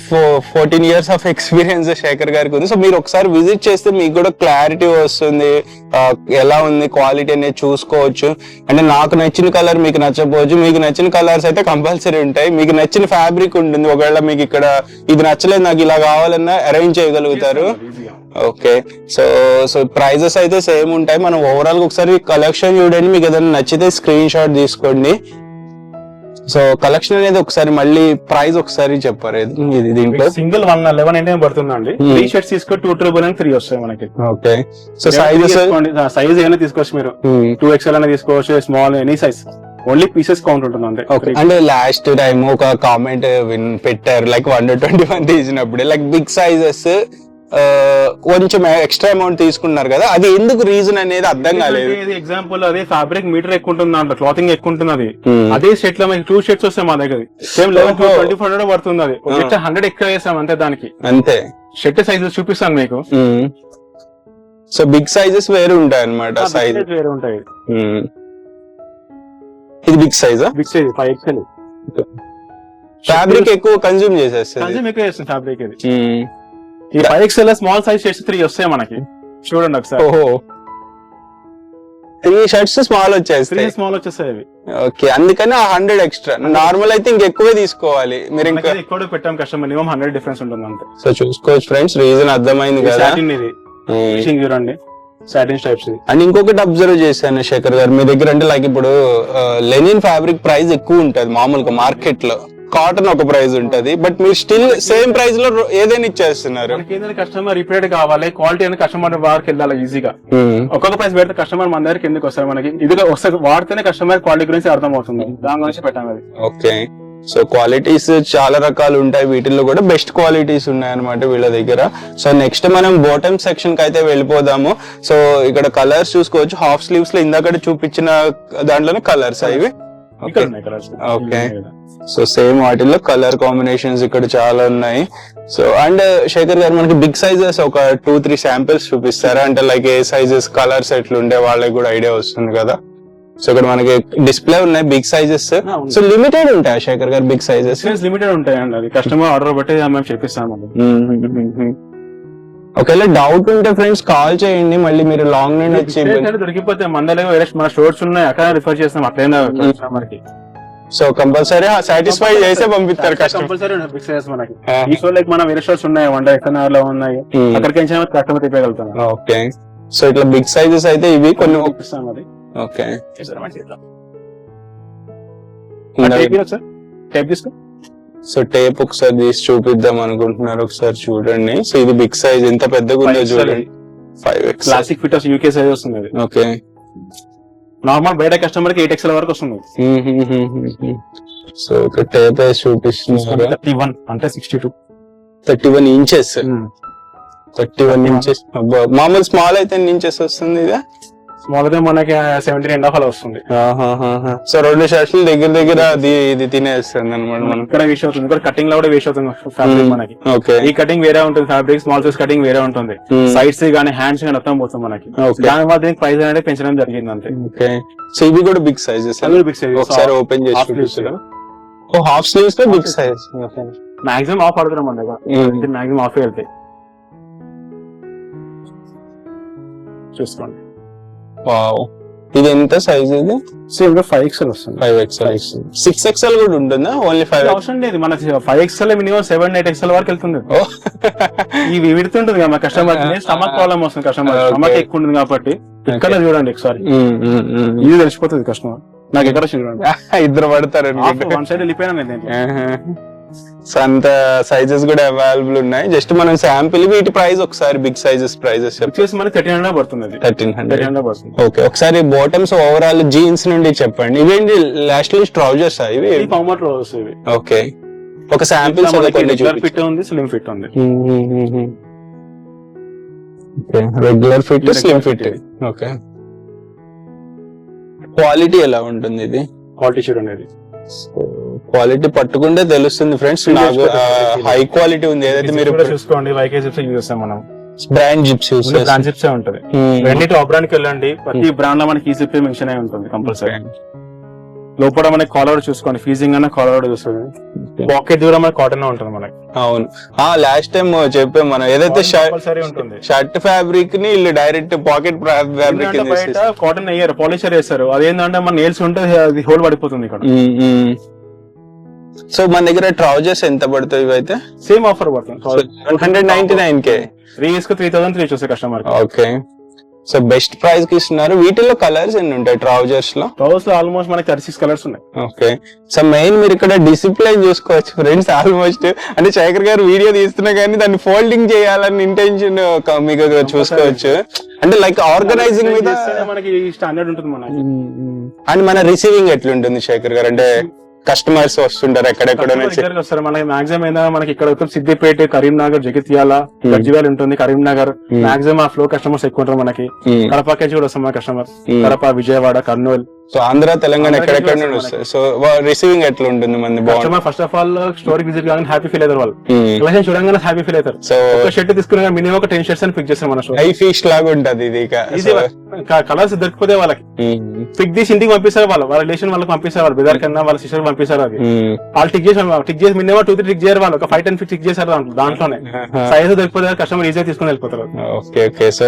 14 years of experience Shekhar గారికి ఉంది. సో మీరు ఒకసారి విజిట్ చేస్తే మీకు కూడా క్లారిటీ వస్తుంది, ఎలా ఉంది క్వాలిటీ అనేది చూసుకోవచ్చు. అంటే నాకు నచ్చిన కలర్ మీకు నచ్చకపోవచ్చు, మీకు నచ్చిన కలర్స్ అయితే కంపల్సరీ ఉంటాయి, మీకు నచ్చిన ఫ్యాబ్రిక్ ఉంటుంది. ఒకవేళ మీకు ఇక్కడ ఇది నచ్చలేదు, నాకు ఇలా కావాలన్నా అరేంజ్ చేయగలుగుతారు. ఓకే, సో ప్రైజెస్ అయితే సేమ్ ఉంటాయి. మనం ఓవరాల్ గా ఒకసారి కలెక్షన్ చూడండి, మీకు ఏదైనా నచ్చితే స్క్రీన్ షాట్ తీసుకోండి. సో కలెక్షన్ అనేది ఒకసారి మళ్ళీ ప్రైస్ ఒకసారి చెప్పారు. ఇది దీంట్లో సింగిల్ 111 పడుతుందండి. 3 షర్ట్స్ తీసుకో 299 ఫ్రీ వస్తాయి మనకి. ఓకే, సో సైజెస్ సైజ్ ఏమైనా తీసుకోవచ్చు మీరు, 2XL అయినా తీసుకోవచ్చు, small any size, only pieces count ఉంటుంది అంతే. అంటే లాస్ట్ టైం ఒక కామెంట్ పెట్టారు, లైక్ 121 తీసినప్పుడు లైక్ బిగ్ సైజెస్ కొంచెం ఎక్స్ట్రా అమౌంట్ తీసుకున్నారు కదా, అది ఎందుకు రీజన్ అనేది అర్థం కాలేదు. ఎగ్జాంపుల్ అదే ఫ్యాబ్రిక్ మీటర్ ఎక్కువ ఉంటుంది, అంట క్లాతింగ్ ఎక్కువ ఉంటుంది. అది అదే సెట్ లో మీకు 2 షర్ట్స్ వస్తాయి మా దగ్గర, సేమ్ 11-2400 పడుతుంది. అది 100 ఎక్కువ వేసాం అంతే, దానికి అంతే. షర్ట్ సైజెస్ చూపిస్తాను మీకు. సో బిగ్ సైజెస్ వేరు ఉంటాయి అన్నమాట, సైజ్ వేరు ఉంటాయి. ఇది బిగ్ సైజా? Big size 5XL. ఫ్యాబ్రిక్ ఎక్కువ కన్జ్యూమ్ చేసేస్తుంది, ఎక్కువ చేస్తుంది ఫ్యాబ్రిక్. ఇది ఈ 5XL స్మాల్ సైజ్ షర్ట్స్ 3 వస్తాయి మనకి, చూడండి ఒకసారి. 3 షర్ట్స్ స్మాల్ వచ్చేస్తాయి, స్మాల్ వచ్చేస్తాయి అవి. ఓకే, అందుకని 100 ఎక్స్ట్రా. నార్మల్ అయితే ఇంకెక్కువే తీసుకోవాలి, మీరు ఇంకా ఎక్కువ పెట్టాం కష్టం, మినిమం 100 డిఫరెన్స్ ఉంటుంది అంతే. సో చూసుకోవచ్చు ఫ్రెండ్స్, రీజన్ అర్థమైంది కదా. ఇది చూడండి, సాటిన్ టైప్స్. అండ్ ఇంకొకటి అబ్జర్వ్ చేశాను శేఖర్ గారు, మీ దగ్గర అంటే లైక్ ఇప్పుడు లెనిన్ ఫ్యాబ్రిక్ ప్రైస్ ఎక్కువ ఉంటది మామూలుగా మార్కెట్ లో, కాటన్ ఒక ప్రైస్ ఉంటది, బట్ మీరు స్టిల్ సేమ్ ప్రైస్ లో ఏదైనా ఇచ్చేస్తున్నారు. కస్టమర్ రిపీటెడ్ కావాలి, క్వాలిటీ అనేది కస్టమర్ వారికి వెళ్ళాలి ఈజీగా. ఒక్కొక్క ప్రైస్ పెడితే కస్టమర్ మన దగ్గరికి ఎందుకు వస్తారు, మనకి ఇది వస్తే వాడితేనే కస్టమర్ క్వాలిటీ గురించి అర్థం అవుతుంది, దాని గురించి పెట్టాము అది. ఓకే, సో క్వాలిటీస్ చాలా రకాలు ఉంటాయి, వీటిల్లో కూడా బెస్ట్ క్వాలిటీస్ ఉన్నాయి అనమాట వీళ్ళ దగ్గర. సో నెక్స్ట్ మనం బాటమ్ సెక్షన్ కి అయితే వెళ్ళిపోదాము. సో ఇక్కడ కలర్స్ చూసుకోవచ్చు, హాఫ్ స్లీవ్స్ లో ఇందాక చూపించిన దాంట్లోనే కలర్స్ ఇవి. ఓకే, సో సేమ్ వాటిల్లో కలర్ కాంబినేషన్స్ ఇక్కడ చాలా ఉన్నాయి. సో అండ్ శేఖర్ గారు, మనకి బిగ్ సైజెస్ ఒక 2-3 శాంపిల్స్ చూపిస్తారా? అంటే లైక్ ఏ సైజెస్ కలర్స్ ఎట్లుండే వాళ్ళకి కూడా ఐడియా వస్తుంది కదా. సో ఇక్కడ మనకి డిస్ప్లే ఉన్నాయి బిగ్ సైజెస్. సో లిమిటెడ్ ఉంటాయా శేఖర్ గారు బిగ్ సైజెస్? లిమిటెడ్ ఉంటాయండి, అది కస్టమర్ ఆర్డర్ బట్టి మేము చెప్పిస్తాము. ఒకవేళ డౌట్ ఉంటే ఫ్రెండ్స్ కాల్ చేయండి, మళ్ళీ మీరు లాంగ్ నుండి వచ్చి దొరికిపోతే మన స్టోర్స్ ఉన్నాయి, అక్కడ రిఫర్ చేస్తాం అట్లయినా కస్టమర్కి. సో కంపల్సరీ సాటిస్ఫై చేసే పంపిస్తారు కంపల్సరీ మనకి. ఈ షో లైక్ మన వేరే స్టోర్స్ ఉన్నాయి, ఎక్కడో లో ఉన్నాయి, అక్కడికి కస్టమర్ తిప్పగలుగుతాం. ఓకే, సో ఇట్లా బిగ్ సైజెస్ అయితే ఇవి కొన్ని పంపిస్తాం. అది ఓకే, టైప్ తీసుకో. సో టేప్ ఒకసారి తీసి చూపిద్దాం అనుకుంటున్నారు, ఒకసారి చూడండి. సో ఇది బిగ్ సైజ్, ఎంత పెద్దగా ఉందో చూడండి. 5XL classic fit UK size వస్తుంది. ఓకే, నార్మల్ బయట కస్టమర్ కి 8XL వరకు వస్తుంది. సో ఇక్కడ టేప్ వేసి చూపిస్తున్నారు. 31 అంటే 62 31 ఇంచెస్. 31 ఇంచెస్. మామూలు స్మాల్ అయితే ఎన్ని ఇంచెస్ వస్తుంది ఇది? స్మాల్ అయితే మనకి 17.5 అలా వస్తుంది. సో 2 షర్ట్స్ దగ్గర దగ్గర ఇది తినేస్తుంది అనమాట. మనం ఇక్కడ వేస్ట్ అవుతుంది, ఇక్కడ కటింగ్ లో కూడా వేస్ట్ అవుతుంది ఫ్యాబ్రిక్ మనకి. ఓకే, ఈ కటింగ్ వేరే ఉంటుంది, ఫ్యాబ్రిక్ స్మాల్ సైజ్ కటింగ్ వేరే ఉంటుంది, సైడ్స్ గానీ హ్యాండ్స్ గానీ మొత్తం పోతుంది మనకి. దాని వల్ల దీనికి ప్రైస్ అనేది పెంచడం జరిగింది అంతే. ఓకే, సో ఇవి కూడా బిగ్ సైజెస్, బిగ్ సైజ్. ఒకసారి ఓపెన్ చేసి చూపిస్తారా? ఓ హాఫ్ స్లీవ్స్ లో బిగ్ సైజ్. మాక్సిమం ఆఫ్ ఆడుతున్నాం మన దగ్గర, మాక్సిమం ఆఫ్ వెళ్తాయి. చూసుకోండి. వావ్, ఇది ఎంత సైజ్? ఇది సేమ్ 5XL వస్తుంది. 5XL, 6XL కూడా ఉంటుందా? ఓన్లీ 5 అవసరం లేదు, మన 5XL మినిమం 7-8XL వరకు వెళ్తుంది. ఇవి విడుతుంటుంది కదా కస్టమర్, స్టమక్ ప్రాబ్లమ్ వస్తుంది కస్టమర్, స్టమక్ ఎక్కువ ఉంటుంది కాబట్టి. ఇక్కడ చూడండి ఒకసారి, ఇది తెలిసిపోతుంది కస్టమర్. నాకు ఎక్కడ చూడండి, ఇద్దరు పడతారు, వన్ సైడ్ వెళ్ళిపోయినా. సో అంత సైజెస్ కూడా అవైలబుల్ ఉన్నాయి. జస్ట్ మనం శాంపిల్, వీటి ప్రైస్ ఒకసారి బిగ్ సైజెస్ ప్రైజెస్ వచ్చేసి మనకి 1300 పడుతుంది. 1300 పడుతుంది. ఓకే, ఒకసారి బాటమ్స్ ఓవరాల్ జీన్స్ నుండి చెప్పండి. ఇవేంటి లాస్ట్ ట్రౌజర్స్ ఇవి? ఫార్మల్ ట్రౌజర్స్ ఇవి. ఓకే, ఒక శాంపిల్ ఫిట్ ఉంది, స్లిమ్ ఫిట్ ఉంది. Regular fit, slim fit. Okay, quality ఎలా ఉంటుంది ఇది? క్వాలిటీ చూడండి, క్వాలిటీ పట్టుకుంటే తెలుస్తుంది ఫ్రెండ్స్. నాకు హై క్వాలిటీ ఉంది. ఏదైతే మీరు చూసుకోండి, వైకే జిప్స్ యూజ్ చేస్తాం మనం. బ్రాండ్ జిప్స్ యూజ్ చేస్తాం. బ్రాండ్ జిప్స్ ఉంటుంది. రెండింటి టాప్ బ్రాండ్ కి వెళ్ళండి, ప్రతి బ్రాండ్ లో మనకి ఈ జిప్ మెన్షన్ అయి ఉంటుంది కంపల్సరీ. లోపల మనకి కాలర్ చూసుకోండి, ఫీజింగ్ అన్న కాలర్ చూసుకోండి. పాకెట్ దూరం మనకి కాటన్ ఉంటుంది మనకి. అవును, లాస్ట్ టైం చెప్పాం మనం, ఏదైతే షర్ట్ ఫ్యాబ్రిక్ ని వీళ్ళు డైరెక్ట్ పాకెట్ ఫ్యాబ్రిక్ కాటన్ అయ్యారు, పాలిషర్ వేస్తారు. అదేంటంటే మన నేల్స్ ఉంటే అది హోల్ పడిపోతుంది ఇక్కడ. సో మన దగ్గర ట్రౌజర్స్ ఎంత పడుతుంది? ఇవైతే సేమ్ ఆఫర్ పడుతుంది, 299K. 3,000 చూస్తే customer. Okay, so best price కి ఇస్తున్నారు. వీటిలో కలర్స్ ఎన్ని ఉంటాయి ట్రౌజర్స్ లో? ట్రౌజర్స్ లో ఆల్మోస్ట్ మనకి 36 కలర్స్ ఉన్నాయి. ఓకే, సో మెయిన్ మీరు ఇక్కడ డిసిప్లైన్ చూసుకోవచ్చు ఫ్రెండ్స్. ఆల్మోస్ట్ అంటే శేఖర్ గారు వీడియో తీస్తున్నా కానీ దాన్ని ఫోల్డింగ్ చేయాలని ఇంటెన్షన్ మీకు చూసుకోవచ్చు. అంటే లైక్ ఆర్గనైజింగ్ మీద మనకి స్టాండర్డ్ ఉంటుంది మనకి. అండ్ మన రిసీవింగ్ ఎట్లుంటుంది శేఖర్ గారు? అంటే కస్టమర్స్ వస్తుంటారు ఎక్కడెక్కడ వస్తారు మనకి. మాక్సిమం అయినా మనకి ఇక్కడ సిద్దిపేట, కరీంనగర్, జగిత్యాల, గజ్వేల్ ఉంటుంది, కరీంనగర్. మాక్సిమం ఆ ఫ్లో కస్టమర్స్ ఎక్కువ ఉంటారు మనకి. కడప నుంచి కూడా వస్తాం మన కస్టమర్స్, కడప, విజయవాడ, కర్నూలు. సో ఆంధ్ర, తెలంగాణ ఎక్కడెక్కడ నుండి వస్తారు. సో రిసీవింగ్ ఎట్లా ఉంటుంది మంది? Customer first of all store visit కాగానే హ్యాపీ ఫీల్ అవుతారు వాళ్ళు. కలెక్షన్ చూడగానే హ్యాపీ ఫీల్ అవుతారు. సో ఒక షర్ట్ తీసుకున్నా మినిమం ఒక 10 షర్ట్స్ అని ఫిక్స్ చేస్తాం మన స్టోర్. హై ఫీస్ట్ లాగా ఉంటది ఇది. కలర్స్ దొరికిపోతే వాళ్ళకి పిక్ తీసి ఇంటికి పంపిస్తారు, వాళ్ళ రిలేషన్ వాళ్ళకి పంపిస్తారు, వాళ్ళ బ్రదర్ కన్నా వాళ్ళ సిస్టర్ పంపిస్తారు. అది వాళ్ళు టిక్ చేసి మినిమం 2-3 టిక్ చేయరు, వాళ్ళు ఒక 5-10 టిక్ చేశారు దాంట్లోనే. సైజ్ దొరికిపోతే కస్టమర్ ఈజీగా తీసుకుని వెళ్ళిపోతారు. Okay okay, so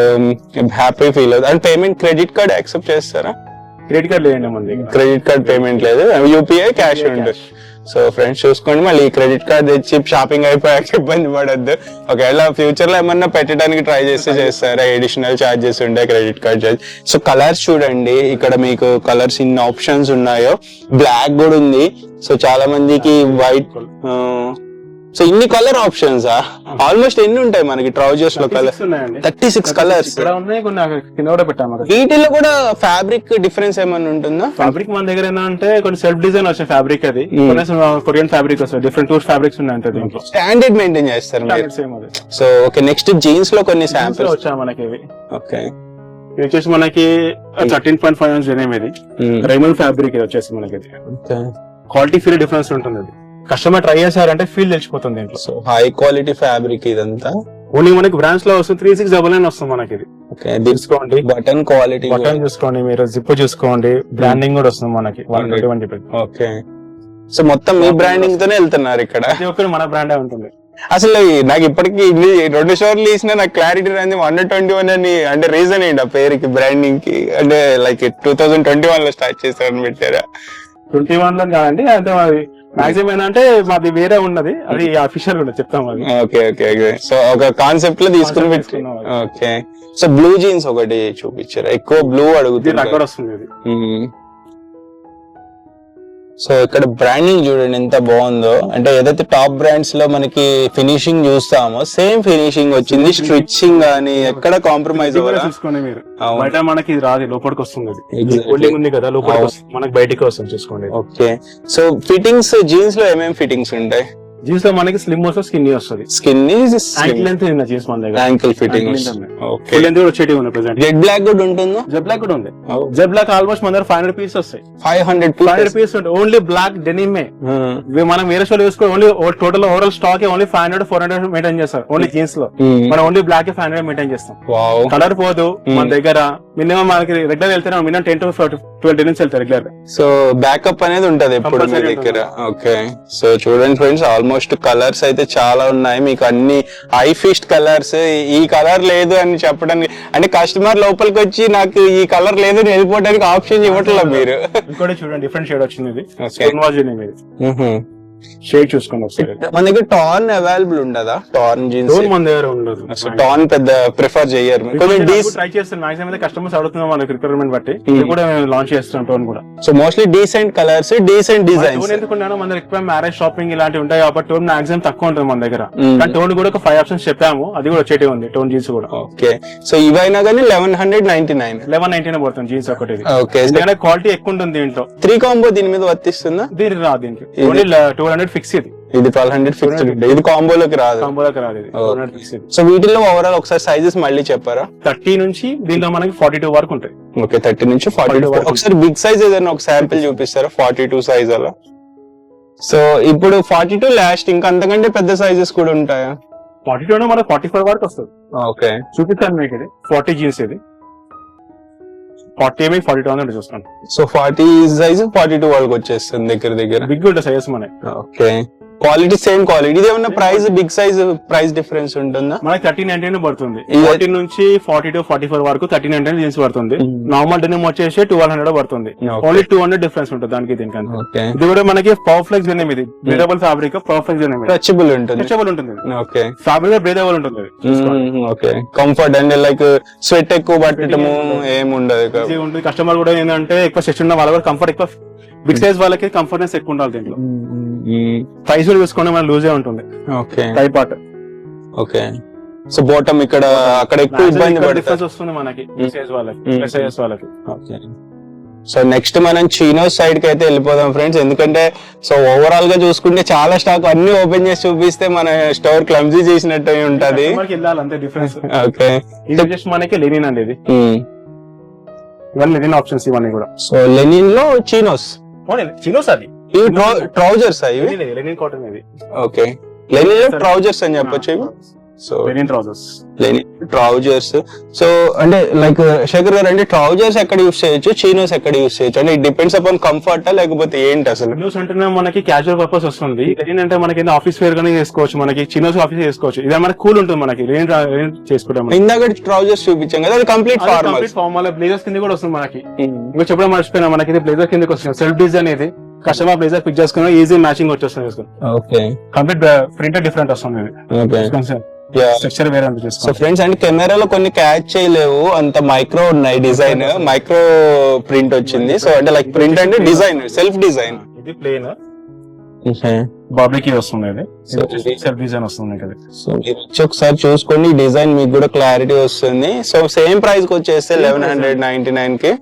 happy feel అవుతుంది. And payment credit card accept చేస్తారా? క్రెడిట్ కార్డ్ లేదండి మన దగ్గర. క్రెడిట్ కార్డ్ పేమెంట్ లేదు, యూపీఐ క్యాష్ ఉంటుంది. సో ఫ్రెండ్స్ చూసుకోండి, మళ్ళీ క్రెడిట్ కార్డ్ తెచ్చి షాపింగ్ అయిపోయాక ఇబ్బంది పడద్దు. ఒకవేళ ఫ్యూచర్ లో ఏమన్నా పెట్టడానికి ట్రై చేస్తే చేస్తారా? అడిషనల్ చార్జెస్ ఉంటాయి credit card charge. So colours చూడండి, ఇక్కడ మీకు కలర్స్ ఇన్ని ఆప్షన్స్ ఉన్నాయో. బ్లాక్ కూడా ఉంది. సో చాలా మందికి వైట్. సో ఇన్ని కలర్ ఆప్షన్స్ ఆల్మోస్ట్ ఎన్ని ఉంటాయి మనకి ట్రౌజర్స్ లో? Colour 36 colours. వీటిలో కూడా ఫ్యాబ్రిక్ డిఫరెన్స్ ఏమన్నా ఉంటుందా? ఫ్యాబ్రిక్ మన దగ్గర ఏంటంటే కొన్ని సెల్ఫ్ డిజైన్ వచ్చే ఫ్యాబ్రిక్, అది కొరియన్ ఫ్యాబ్రిక్ వస్తుంది, డిఫరెంట్ టూర్స్ ఫ్యాబ్రిక్స్ ఉన్నాయి దీంట్లో. స్టాండర్డ్ మెయింటైన్ చేస్తారు. సో ఓకే, నెక్స్ట్ జీన్స్ లో కొన్ని శాంపిల్స్ వచ్చా మనకి ఇవి. ఓకే, ఇది వచ్చేసి మనకి 13.5 ounce డెనిమ్. ఇది రైమన్ ఫ్యాబ్రిక్. ఇది వచ్చేసి మనకి క్వాలిటీ ఫీల్ డిఫరెన్స్ ఉంటుంది. అది కస్టమర్ ట్రై చేశారంటే ఫీల్ తెలిసిపోతుంది దీంట్లో. సో హై క్వాలిటీ ఫ్యాబ్రిక్ ఇదంతా. ఓన్లీ మనకి బ్రాండ్స్ లో వస్తుంది 3699 వస్తుంది మనకి. ఇది ఓకే, తీసుకోండి. బటన్ క్వాలిటీ, బటన్ చూసుకోండి, మీరు జిప్ చూసుకోండి, బ్రాండింగ్ కూడా వస్తుంది మనకి 120. ఓకే, సో మొత్తం మీ బ్రాండింగ్ తోనే వెళ్తున్నారు ఇక్కడ. ఒక్కరు మన బ్రాండే ఉంటుంది. అసలు నాకు ఇప్పటికి 2 షోర్లు తీసినా నాకు క్లారిటీ రాని 121 అని. అంటే రీజన్ ఏంటి ఆ పేరుకి, బ్రాండింగ్ కి? అంటే లైక్ 2021 లో స్టార్ట్ చేస్తారని పెట్టారా? 21 లో కాదండి, అంటే మాది మాక్సిమం ఏంటంటే మాది వేరే ఉన్నది, అది అఫీషియల్ కూడా చెప్తాం. అది ఓకే ఓకే ఓకే, సో ఒక కాన్సెప్ట్ లో తీసుకుని పెట్టుకున్నాం. ఓకే, సో బ్లూ జీన్స్ ఒకటి చూపించారు, ఎక్కువ బ్లూ అడుగుతుంది, అక్కడ వస్తుంది ఇది. సో ఇక్కడ బ్రాండింగ్ చూడండి ఎంత బాగుందో. అంటే ఏదైతే టాప్ బ్రాండ్స్ లో మనకి ఫినిషింగ్ చూస్తామో సేమ్ ఫినిషింగ్ వచ్చింది. స్టిచ్చింగ్ గానీ ఎక్కడ కాంప్రమైజ్ చూసుకోండి మీరు. బయట మనకి ఇది రాదు, లోపలికి వస్తుంది. హోల్డింగ్ ఉంది కదా, లోపలికి మనకి బయటికి వస్తుంది చూసుకోండి. ఓకే, సో ఫిట్టింగ్స్ జీన్స్ లో ఏమేమి ఫిట్టింగ్స్ ఉంటాయి? జీన్స్ లో మనకి స్లిమ్ వస్తుంది, స్కిన్నీ వస్తుంది. స్కిన్ యాంకిల్ లెంత్ జీన్స్ మన దగ్గర యాంకిల్ ఫిట్టింగ్. ఫుల్ లెంత్ కూడా వచ్చేటివి ఉన్నాయి ప్రెసెంట్. జెడ్ బ్లాక్ కూడా ఉంటుందా? జెడ్ బ్లాక్ కూడా ఉంది. జెడ్ బ్లాక్ ఆల్మోస్ట్ మన దగ్గర 500 పీస్ వస్తాయి. 500 పీస్ ఉంటాయి. ఓన్లీ బ్లాక్ డెనిమే. మనం వేరే షోలు వేసుకోవాలి. Only total overall stock only 500-400 maintain చేస్తారు. ఓన్లీ జీన్స్ లో మనం ఓన్లీ బ్లాక్ 500 మెయింటైన్ చేస్తాం. కలర్ పోదు మన దగ్గర. మినిమం మనకి రెగ్యులర్ వెళ్తే మినిమం 10 to 20 నుంచి వెళ్తారు రెగ్యులర్. సో బ్యాకప్ అనేది ఉంటది ఎప్పుడు మీ దగ్గర. ఓకే, సో చూడండి ఫ్రెండ్స్, ఆల్మోస్ట్ కలర్స్ అయితే చాలా ఉన్నాయి మీకు. అన్ని హై ఫిస్ట్ కలర్స్. ఈ కలర్ లేదు అని చెప్పడానికి అంటే కస్టమర్ లోపలికి వచ్చి నాకు ఈ కలర్ లేదు అని వెళ్ళిపోవడానికి ఆప్షన్ ఇవ్వట్లేదు మీరు. ఇంకోటి చూడండి, డిఫరెంట్ షేడ్ వచ్చింది. షేడ్ చూసుకోండి ఒకసారి. మన దగ్గర టార్న్ అవైలబుల్ ఉండదా? టార్న్ జీన్స్ మన దగ్గర ఉండదు. టార్న్ పెద్ద ప్రిఫర్ చేయరు. ట్రై చేస్తాను మాక్సిమం అయితే కస్టమర్స్ అడుగుతున్నాం మనకి రిక్వైర్మెంట్ బట్టి. కూడా లాంచ్ చేస్తున్నాం టోన్ కూడా. So mostly decent colours, decent designs. ఎందుకున్నాను మన దగ్గర ఎక్కువ మ్యారేజ్ షాపింగ్ ఇలాంటివి ఉంటాయి కాబట్టి టోన్ మాక్సిమం తక్కువ ఉంటుంది మన దగ్గర. కానీ టోన్ కూడా ఒక 5 ఆప్షన్స్ చెప్పాము, అది కూడా వచ్చేటి ఉంది టోన్ జీన్స్ కూడా. ఓకే, సో ఇవైనా కానీ 1199 పడుతుంది జీన్స్ ఒకటి. ఓకే, క్వాలిటీ ఎక్కువ ఉంటుంది దీంట్లో. 3 కాంబో దీని మీద వర్తిస్తుందా? దీనికి రాదు. దీనికి ఓన్లీ 200 ఫిక్స్. ఇది 1200 ఫిక్స్డ్. ఇది కాంబోలోకి రాదు. సో వీటిలో ఓవరాల్ ఒకసారి సైజెస్ మళ్ళీ చెప్పారా? 30 నుంచి దీంట్లో మనకి 42 వరకు ఉంటాయి. ఓకే, 30 నుంచి 42 వరకు. ఒకసారి బిగ్ సైజ్ ఏదైనా ఒక శాంపిల్ చూపిస్తారా? 42 సైజ్ అలా. సో ఇప్పుడు 42 లాస్ట్, ఇంకా అంతకంటే పెద్ద సైజెస్ కూడా ఉంటాయా? 42 మనకి 44 వరకు వస్తుంది. ఓకే, చూపిస్తాను మీకు. ఇది 40 జీన్స్. ఇది 40 42 అనేది చూస్తాను. సో 40 సైజ్ 42 వరకు వచ్చేస్తుంది దగ్గర. బిగ్ ఉంటుంది సైజెస్ మనకి. Okay, quality same quality. ఇది ఏమన్నా price big size price difference ఉంటుందా? మనకి 1399 పడుతుంది. 14 నుంచి 42-44 వరకు 1399 జీన్స్ పడుతుంది. నార్మల్ డెనిమ్ వచ్చేసి 1200 పడుతుంది. ఓన్లీ 200 డిఫరెన్స్ ఉంటుంది దానికి దీనికి. ఇది కూడా మనకి పర్ఫెక్ట్ డెనిమ్. ఇది breathable fabric, perfect denim. Stretchable ఉంటుంది. ఓకే, ఫ్యాబ్రిక్ బ్రీదబుల్ ఉంటుంది. Okay, comfort and like sweat ఎక్కువ పట్టడము ఏమి ఉండదు. కస్టమర్ కూడా ఏంటంటే ఎక్కువ సెక్షన్ ఉన్న వాళ్ళ కంఫర్ట్ ఎక్కువ. బిగ్ సైజ్ వాళ్ళకి కంఫర్ట్నెస్ ఎక్కువ ఉండాలి దీంట్లో. సైజ్ చూసుకోండి మన లూజే ఉంటుంది. ఓకే, టై పార్ట్. ఓకే, సో బాటమ్ ఇక్కడ అక్కడ ఎక్కువ ఇబ్బంది డిఫరెన్స్ వస్తుంది మనకి సైజ్ వాళ్ళకి, సైజ్ వాళ్ళకి. ఓకే, సో నెక్స్ట్ మనం చీనోస్ సైడ్ కి అయితే వెళ్ళిపోదాం ఫ్రెండ్స్. ఎందుకంటే సో ఓవరాల్ గా చూసుకుంటే చాలా స్టాక్ అన్ని ఓపెన్ చేసి చూపిస్తే మన స్టోర్ క్లమ్జీ చేసినట్టు ఉంటది. అంతే డిఫరెన్స్. ఓకే, ఇది జస్ట్ మనకి లెనిన్ అండి. ఇది ఇవన్నీ లెనిన్ ఆప్షన్స్ ఇవన్నీ కూడా. సో లెనిన్ లో చీనోస్. చీనోస్ అది ట్రౌజర్స్ అవి. లెనిన్ కాటన్ ఇది. ఓకే, లెనిన్ లో ట్రౌజర్స్ అని చెప్పొచ్చు ఇవి. So Lenin trousers. సో అంటే లైక్ శేఖర్ గారు, అంటే ట్రౌజర్స్ ఎక్కడ యూస్ చేయొచ్చు, చీనోస్ ఎక్కడ యూస్ చేయొచ్చు? అంటే ఇట్ డిపెండ్స్ అపాన్ కంఫర్ట్ లేకపోతే ఏంటి అసలు? చీనోస్ అంటే మనకి క్యాజువల్ పర్పస్ వస్తుంది. లెనిన్ అంటే మనకి ఆఫీస్ వేర్ గానే చేసుకోవచ్చు. మనకి చీనోస్ ఆఫీస్ చేసుకోవచ్చు. ఇది మనకి కూల్ ఉంటుంది. మనకి లెనిన్ చేసుకుంటాం. ఇందాక ట్రౌజర్స్ చూపించాం కదా, అది కంప్లీట్ ఫార్మల్. బ్లేజర్స్ కింద కూడా వస్తుంది మనకి. ఇంకా చెప్పడం మర్చిపోయినా, మనకి ఇది బ్లేజర్ కిందకి వస్తుంది. సెల్ఫ్ డిజైన్ ఇది. కస్టమర్ బ్లేజర్ పిక్ చేసుకున్నా ఈజీ మ్యాచింగ్ వచ్చేస్తుంది. ఓకే, కంప్లీట్ ప్రింటర్ డిఫరెంట్ వస్తుంది. స్ట్రక్చర్ వేరే ఉంటుంది. సో ఫ్రెండ్స్, అంటే కెమెరాలో కొన్ని క్యాచ్ చేయలేవు, అంత మైక్రో ఉన్నాయి. డిజైన్ మైక్రో ప్రింట్ వచ్చింది. సో అంటే లైక్ ప్రింట్ అంటే డిజైన్, సెల్ఫ్ డిజైన్. ఇది ప్లేన్ బాబీకి వస్తుంది. ఇది సెల్ఫ్ డిజైన్ వస్తుంది కదా. సో మీరు వచ్చి ఒకసారి చూసుకోండి, డిజైన్ మీకు కూడా క్లారిటీ వస్తుంది. సో సేమ్ ప్రైస్ కి వచ్చేస్తే 1199 కి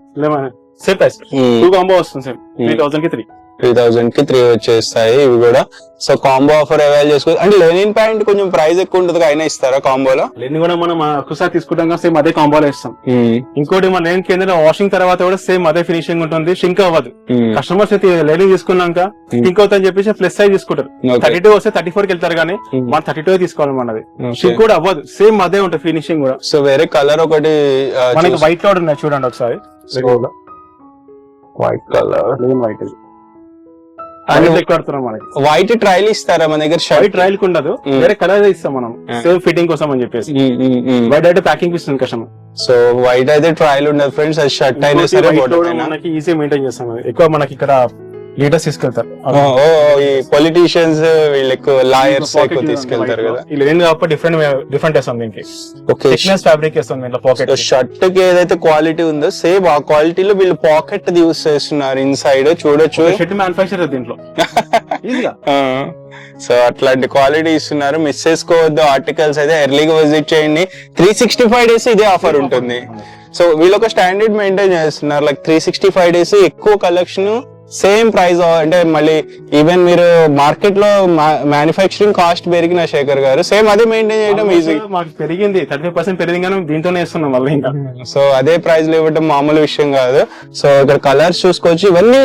సేమ్ ప్రైస్. 2 కాంబో వస్తుంది. సేమ్ 3000 కి 3000 కి 3 వచ్చేస్తాయి ఇవి కూడా. సో కాంబో ఆఫర్ అవైల్ చేసుకోవచ్చు. అంటే లెనిన్ ప్యాంట్ కొంచెం ప్రైస్ ఎక్కువ ఉంటుంది, అయినా ఇస్తారా కాంబోలో? లెనిన్ కూడా మనం ఒకసారి తీసుకుంటాం కదా, సేమ్ అదే కాంబోలో ఇస్తాం. ఇంకోటి మన లెనిన్ కింద వాషింగ్ తర్వాత కూడా సేమ్ అదే ఫినిషింగ్ ఉంటుంది, షింక్ అవ్వదు. కస్టమర్స్ అయితే లెనిన్ తీసుకున్నాక షింక్ అవుతుందని చెప్పేసి ప్లస్ సైజ్ తీసుకుంటారు. 32 వస్తే 34 కి వెళ్తారు, కానీ మనం 32 తీసుకోవాలి. మనది షింక్ కూడా అవ్వదు, సేమ్ అదే ఉంటుంది ఫినిషింగ్ కూడా. సో వేరే కలర్ ఒకటి మనకి వైట్ లో ఉన్నాయి చూడండి ఒకసారి. White colour, white white trial ఇస్తారా మన దగ్గర? వైట్ ట్రయల్ కి ఉండదు, వేరే కలర్ ఇస్తాం మనం సేమ్ ఫిట్టింగ్ కోసం అని చెప్పేసి. వైట్ అయితే ప్యాకింగ్ ఇస్తుంది కస్టమర్. సో వైట్ అయితే ట్రయల్ ఉండదు ఫ్రెండ్స్. అది షర్ట్ అయినా సరే మనకి ఈజీ మెయింటైన్ చేస్తాం. ఎక్కువ మనకి ఇక్కడ లీడర్స్ తీసుకెళ్తారు. ఈ పొలిటీషియన్స్ వీళ్ళు ఎక్కువ లాయర్స్ ఎక్కువ తీసుకెళ్తారు కదా. లెనిన్ కాబట్టి డిఫరెంట్ వేస్తాం దీనికి. థిక్నెస్ ఫ్యాబ్రిక్ వేస్తాం దీంట్లో. పాకెట్ షర్ట్ కి ఏదైతే క్వాలిటీ ఉందో సేమ్ ఆ క్వాలిటీలో వీళ్ళు పాకెట్ యూస్ చేస్తున్నారు ఇన్సైడ్. చూడొచ్చు షర్ట్ మ్యానుఫ్యాక్చర్ దీంట్లో. సో అట్లాంటి క్వాలిటీ ఇస్తున్నారు, మిస్ చేసుకోవద్దు. ఆర్టికల్స్ అయితే ఎర్లీగా విజిట్ చేయండి. 365 days ఇదే ఆఫర్ ఉంటుంది. సో వీళ్ళు ఒక స్టాండర్డ్ మెయింటైన్ చేస్తున్నారు, లైక్ 365 days ఎక్కువ కలెక్షన్ సేమ్ ప్రైస్ అంటే మళ్ళీ ఈవెన్ మీరు మార్కెట్ లో మ్యానుఫ్యాక్చరింగ్ కాస్ట్ పెరిగిన శేఖర్ గారు సేమ్ అదే మెయింటైన్ చేయడం ఈజీ. మాకు పెరిగింది 35% పెరిగింది కానీ దీంతోనే ఇస్తున్నాం మళ్ళీ ఇంకా. సో అదే ప్రైస్ లో ఇవ్వడం మామూలు విషయం కాదు. సో ఇక్కడ కలర్స్ చూసుకోవచ్చు, ఇవన్నీ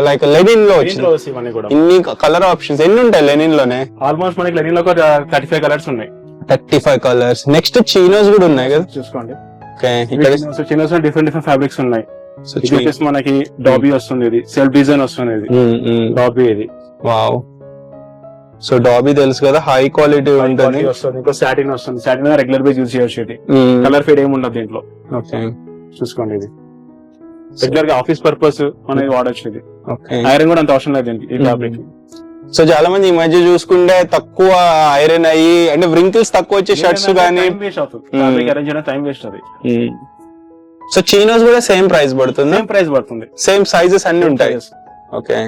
లైక్ లెనిన్ లో వచ్చింది. ఇవన్నీ కూడా ఇన్ని కలర్ ఆప్షన్స్ ఎన్ని ఉంటాయి లెనిన్ లోనే? ఆల్మోస్ట్ మనకి లెనిన్ లో 35 కలర్స్ ఉన్నాయి. 35 కలర్స్. నెక్స్ట్ చీనోస్ కూడా ఉన్నాయి కదా, చూసుకోండి. ఇక్కడ చిన్న డిఫరెంట్ ఫ్యాబ్రిక్స్ ఉన్నాయి. ఇది వచ్చేసి మనకి డాబీ వస్తుంది, ఇది సెల్ఫ్ డిజైన్ వస్తుంది, ఇది డాబీ. ఇది వావ్. సో డాబీ తెలుసు కదా, హై క్వాలిటీ ఉంటుంది. ఇంకో సాటిన్ వస్తుంది, సాటిన్ రెగ్యులర్ బేస్ యూజ్ చేయొచ్చు. ఇది కలర్ ఫేడ్ ఏమి ఉండదు దీంట్లో. ఓకే, చూసుకోండి. ఇది రెగ్యులర్ గా ఆఫీస్ పర్పస్ మనకి వాడచ్చు. ఇది ఐరన్ కూడా అంత అవసరం లేదు దీనికి, ఈ ఫ్యాబ్రిక్. సో చాలా మంది ఈ మధ్య చూసుకుంటే తక్కువ ఐరన్ అయ్యి అంటే వ్రింకిల్స్ తక్కువ వచ్చే షర్ట్స్ గానీ అరేంజ్ చేయడం టైం వేస్ట్ అది. సో చీనోస్ కూడా సేమ్ ప్రైస్ పడుతుంది, సేమ్ సైజెస్ అన్ని ఉంటాయి. ఓకే,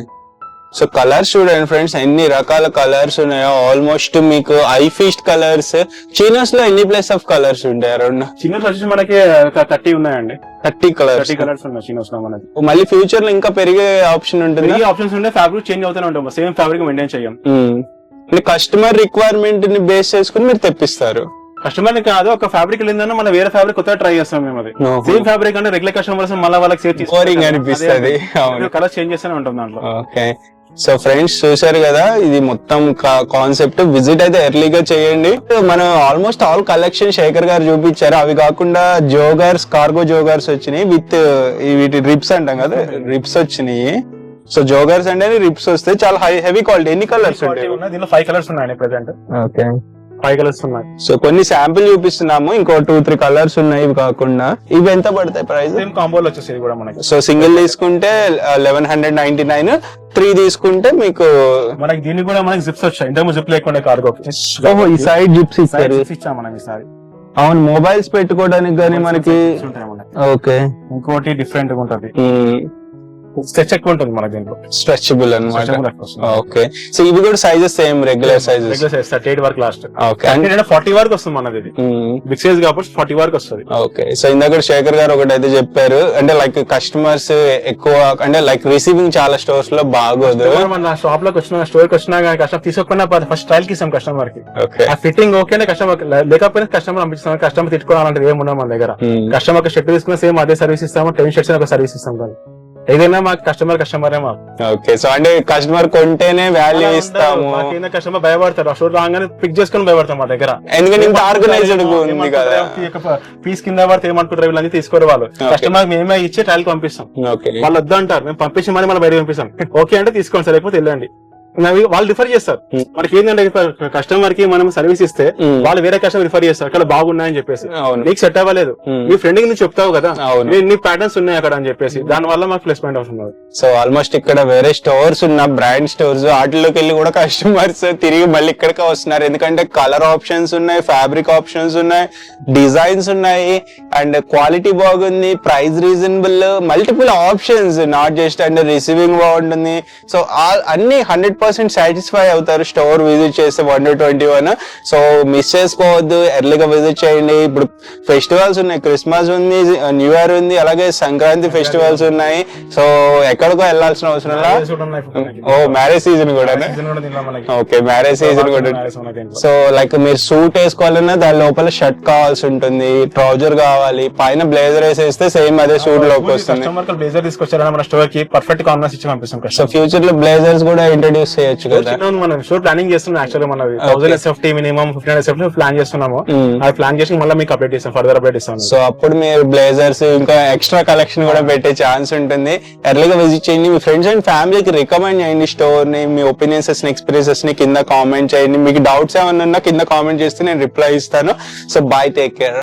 సో కలర్స్ చూడండి ఫ్రెండ్స్, ఎన్ని రకాల కలర్స్ ఉన్నాయో. ఆల్మోస్ట్ మీకు ఐ ఫీస్ట్ కలర్స్. చీనోస్ లో ఎన్ని ప్లేస్ ఆఫ్ కలర్స్ ఉంటాయి అరౌండ్? చీనోస్ వచ్చేసి మనకి 30 ఉన్నాయండి. 30 కలర్స్ ఉన్నాయి చీనోస్ లో మనకి. మళ్ళీ ఫ్యూచర్ లో ఇంకా పెరిగే ఆప్షన్ ఉంటుంది. ఆప్షన్స్ ఉంటే ఫ్యాబ్రిక్ చేంజ్ అవుతూనే ఉంటాం, సేమ్ ఫ్యాబ్రిక్ మెయింటైన్ చేయం. కస్టమర్ రిక్వైర్మెంట్ ని బేస్ చేసుకుని మీరు తెప్పిస్తారు. కస్టమర్ ని కాదు, ఒక ఫ్యాబ్రిక్ వెళ్ళిందన్నా మళ్ళీ వేరే ఫ్యాబ్రిక్ కొత్తగా ట్రై చేస్తాం మేము. అది సేమ్ ఫ్యాబ్రిక్ అంటే రెగ్యులర్ కస్టమర్స్ మళ్ళీ వాళ్ళకి సేవ్ బోరింగ్ అనిపిస్తుంది, కలర్ చేంజ్ చేస్తూనే ఉంటాం దాంట్లో. ఓకే, సో ఫ్రెండ్స్ చూసారు కదా, ఇది మొత్తం కాన్సెప్ట్. విజిట్ అయితే ఎర్లీగా చేయండి. మనం ఆల్మోస్ట్ ఆల్ కలెక్షన్ శేఖర్ గారు చూపించారు. అవి కాకుండా జోగర్స్, కార్గో జోగర్స్ వచ్చినాయి విత్ వీటి రిప్స్ అంటాం కదా, రిప్స్ వచ్చినాయి. సో జోగర్స్ అంటే రిప్స్ వస్తే చాలా హెవీ క్వాలిటీ. ఎన్ని కలర్స్ ఉంటాయి దీనిలో? 5 కలర్స్ ఉన్నాయి ప్రెసెంట్. ఓకే, 5 కలర్స్ ఉన్నాయి. సో కొన్ని శాంపిల్ చూపిస్తున్నాము, ఇంకో 2-3 కలర్స్ ఉన్నాయి. ఇవి కాకుండా ఇవి ఎంత పడతాయి ప్రైస్? సేమ్ కాంబోలో వచ్చేసి కూడా మనకి. సో సింగిల్ తీసుకుంటే 1199, 3 తీసుకుంటే మీకు మనకి దీనికి కూడా మనకి జిప్స్ వచ్చాయి. ఇంతకు జిప్ లేకుండా కార్గో. ఈ సైడ్ జిప్స్ ఇచ్చాం మనం ఈసారి. అవును, మొబైల్స్ పెట్టుకోవడానికి కానీ మనకి. ఓకే, ఇంకోటి డిఫరెంట్ గా ఉంటది, స్ట్రెచ్ ఎక్కువ ఉంటుంది మనకి దీంట్లో. స్ట్రెచబుల్ అన్నమాట. ఓకే, సో ఇవి కూడా సైజెస్ సేమ్ రెగ్యులర్ సైజెస్. 38 వరకు లాస్ట్. ఓకే, అంటే 40 వరకు వస్తుంది మనది. ఇది బిగ్ సైజ్ కాబట్టి 40 వరకు వస్తుంది. ఓకే, సో ఇందాక శేఖర్ గారు ఒకటి అయితే చెప్పారు, అంటే లైక్ కస్టమర్స్ ఎక్కువ అంటే లైక్ రిసీవింగ్ చాలా స్టోర్స్ లో బాగోదు. మన షాప్ లోకి వచ్చిన, స్టోర్ కి వచ్చినా కస్టమర్ తీసుకోకుండా ఫస్ట్ ట్రయల్ కి ఇస్తాం కస్టమర్ కి. ఆ ఫిట్టింగ్ ఓకే కస్టమర్ లేకపోయినా కస్టమర్ పంపిస్తాం. కస్టమర్ తిట్టుకోవాలంటే ఏమి ఉండదు మన దగ్గర. కస్టమర్ ఒక షర్ట్ తీసుకున్నా సేమ్ అదే సర్వీస్ ఇస్తాము. 10 షర్ట్స్ ఒక సర్వీస్ ఇస్తాం. కానీ ఏదైనా మాకు కస్టమరే మాకు. ఓకే, సో అంటే కస్టమర్ కొంటేనే వాల్యూ ఇస్తాము. కస్టమర్ భయపడతారు, స్టోర్ రాగానే పిక్ చేసుకుని భయపడతాం మా దగ్గర. ఎందుకంటే ఇంత ఆర్గనైజ్డ్ ఉంది కదా. పీస్ కింద పడితే ఏమనుకుంటారు వీళ్ళని తీసుకోరు వాళ్ళు. కస్టమర్ మేమే ఇచ్చే ట్రయల్ పంపిస్తాం. వాళ్ళు వద్దు అంటారు, మేము పంపించి మళ్ళీ బయట పంపిస్తాం. ఓకే అంటే తీసుకోండి సార్, లేకపోతే వెళ్ళండి. వాళ్ళు రిఫర్ చేస్తారు. మనకి ఏంటంటే కస్టమర్ కి మనం సర్వీస్ ఇస్తే వాళ్ళు వేరే కస్టమర్ రిఫర్ చేస్తారు, అక్కడ బాగున్నాయని చెప్పేసి. నీకు సెట్ అవ్వలేదు, నీ ఫ్రెండ్ కి నువ్వు చెప్తావు కదా నీ ప్యాటర్న్స్ ఉన్నాయి అక్కడ అని చెప్పేసి. దాని వల్ల మాకు ప్లస్ పాయింట్ అవుతుంది. సో ఆల్మోస్ట్ ఇక్కడ వేరే స్టోర్స్ ఉన్న బ్రాండ్ స్టోర్స్ వాటిలోకి వెళ్ళి కూడా కస్టమర్స్ తిరిగి మళ్ళీ ఇక్కడికే వస్తున్నారు. ఎందుకంటే కలర్ ఆప్షన్స్ ఉన్నాయి, ఫ్యాబ్రిక్ ఆప్షన్స్ ఉన్నాయి, డిజైన్స్ ఉన్నాయి, అండ్ క్వాలిటీ బాగుంది, price reasonable, multiple options. Not just and receiving బాగుంటుంది. సో అన్ని 100% సాటిస్ఫై అవుతారు స్టోర్ విజిట్ చేస్తే 121. సో మిస్ చేసుకోవద్దు, ఎర్లీగా విజిట్ చేయండి. ఇప్పుడు ఫెస్టివల్స్ ఉన్నాయి, క్రిస్మస్ ఉంది, న్యూ ఇయర్ ఉంది, అలాగే సంక్రాంతి ఫెస్టివల్స్ ఉన్నాయి. సో ఎక్కడికో వెళ్ళాల్సిన అవసరం లేదు. ఓ మ్యారేజ్ సీజన్ కూడా. ఓకే, మ్యారేజ్ సీజన్ కూడా. సో లైక్ మీరు సూట్ వేసుకోవాలన్నా దాని లోపల షర్ట్ కావాల్సి ఉంటుంది, ట్రౌజర్ కావాలి, పైన బ్లేజర్ వేసేస్తే సేమ్ అదే సూట్ లోకి వస్తుంది. బ్లేజర్ తీసుకొచ్చారని మన స్టోర్ కి పర్ఫెక్ట్ కాంబినేషన్ ఇచ్చి పంపిస్తాం. సో ఫ్యూచర్ లో బ్లేజర్స్ కూడా ఇంట్రొడ్యూస్ చేయొచ్చు కదా. మనం షో ప్లానింగ్ చేస్తున్నాం. యాక్చువల్లీ మనం 1000 SFT మినిమం 1500 SFT ప్లాన్ చేస్తున్నాము. అది ప్లాన్ చేసి మళ్ళీ మీకు అప్డేట్ చేస్తాం, ఫర్దర్ అప్డేట్ ఇస్తాం. సో అప్పుడు మీరు బ్లేజర్స్ ఇంకా ఎక్స్ట్రా కలెక్షన్ కూడా పెట్టే ఛాన్స్ ఉంటుంది. ఎర్లీగా విజిట్ చేయండి. మీ ఫ్రెండ్స్ అండ్ ఫ్యామిలీకి రికమెండ్ చేయండి స్టోర్ ని. మీ ఒపీనియన్స్ ని, ఎక్స్పీరియన్సెస్ ని కింద కామెంట్ చేయండి. మీకు డౌట్స్ ఏమన్నా కింద కామెంట్ చేస్తే నేను రిప్లై ఇస్తాను. So by, take care.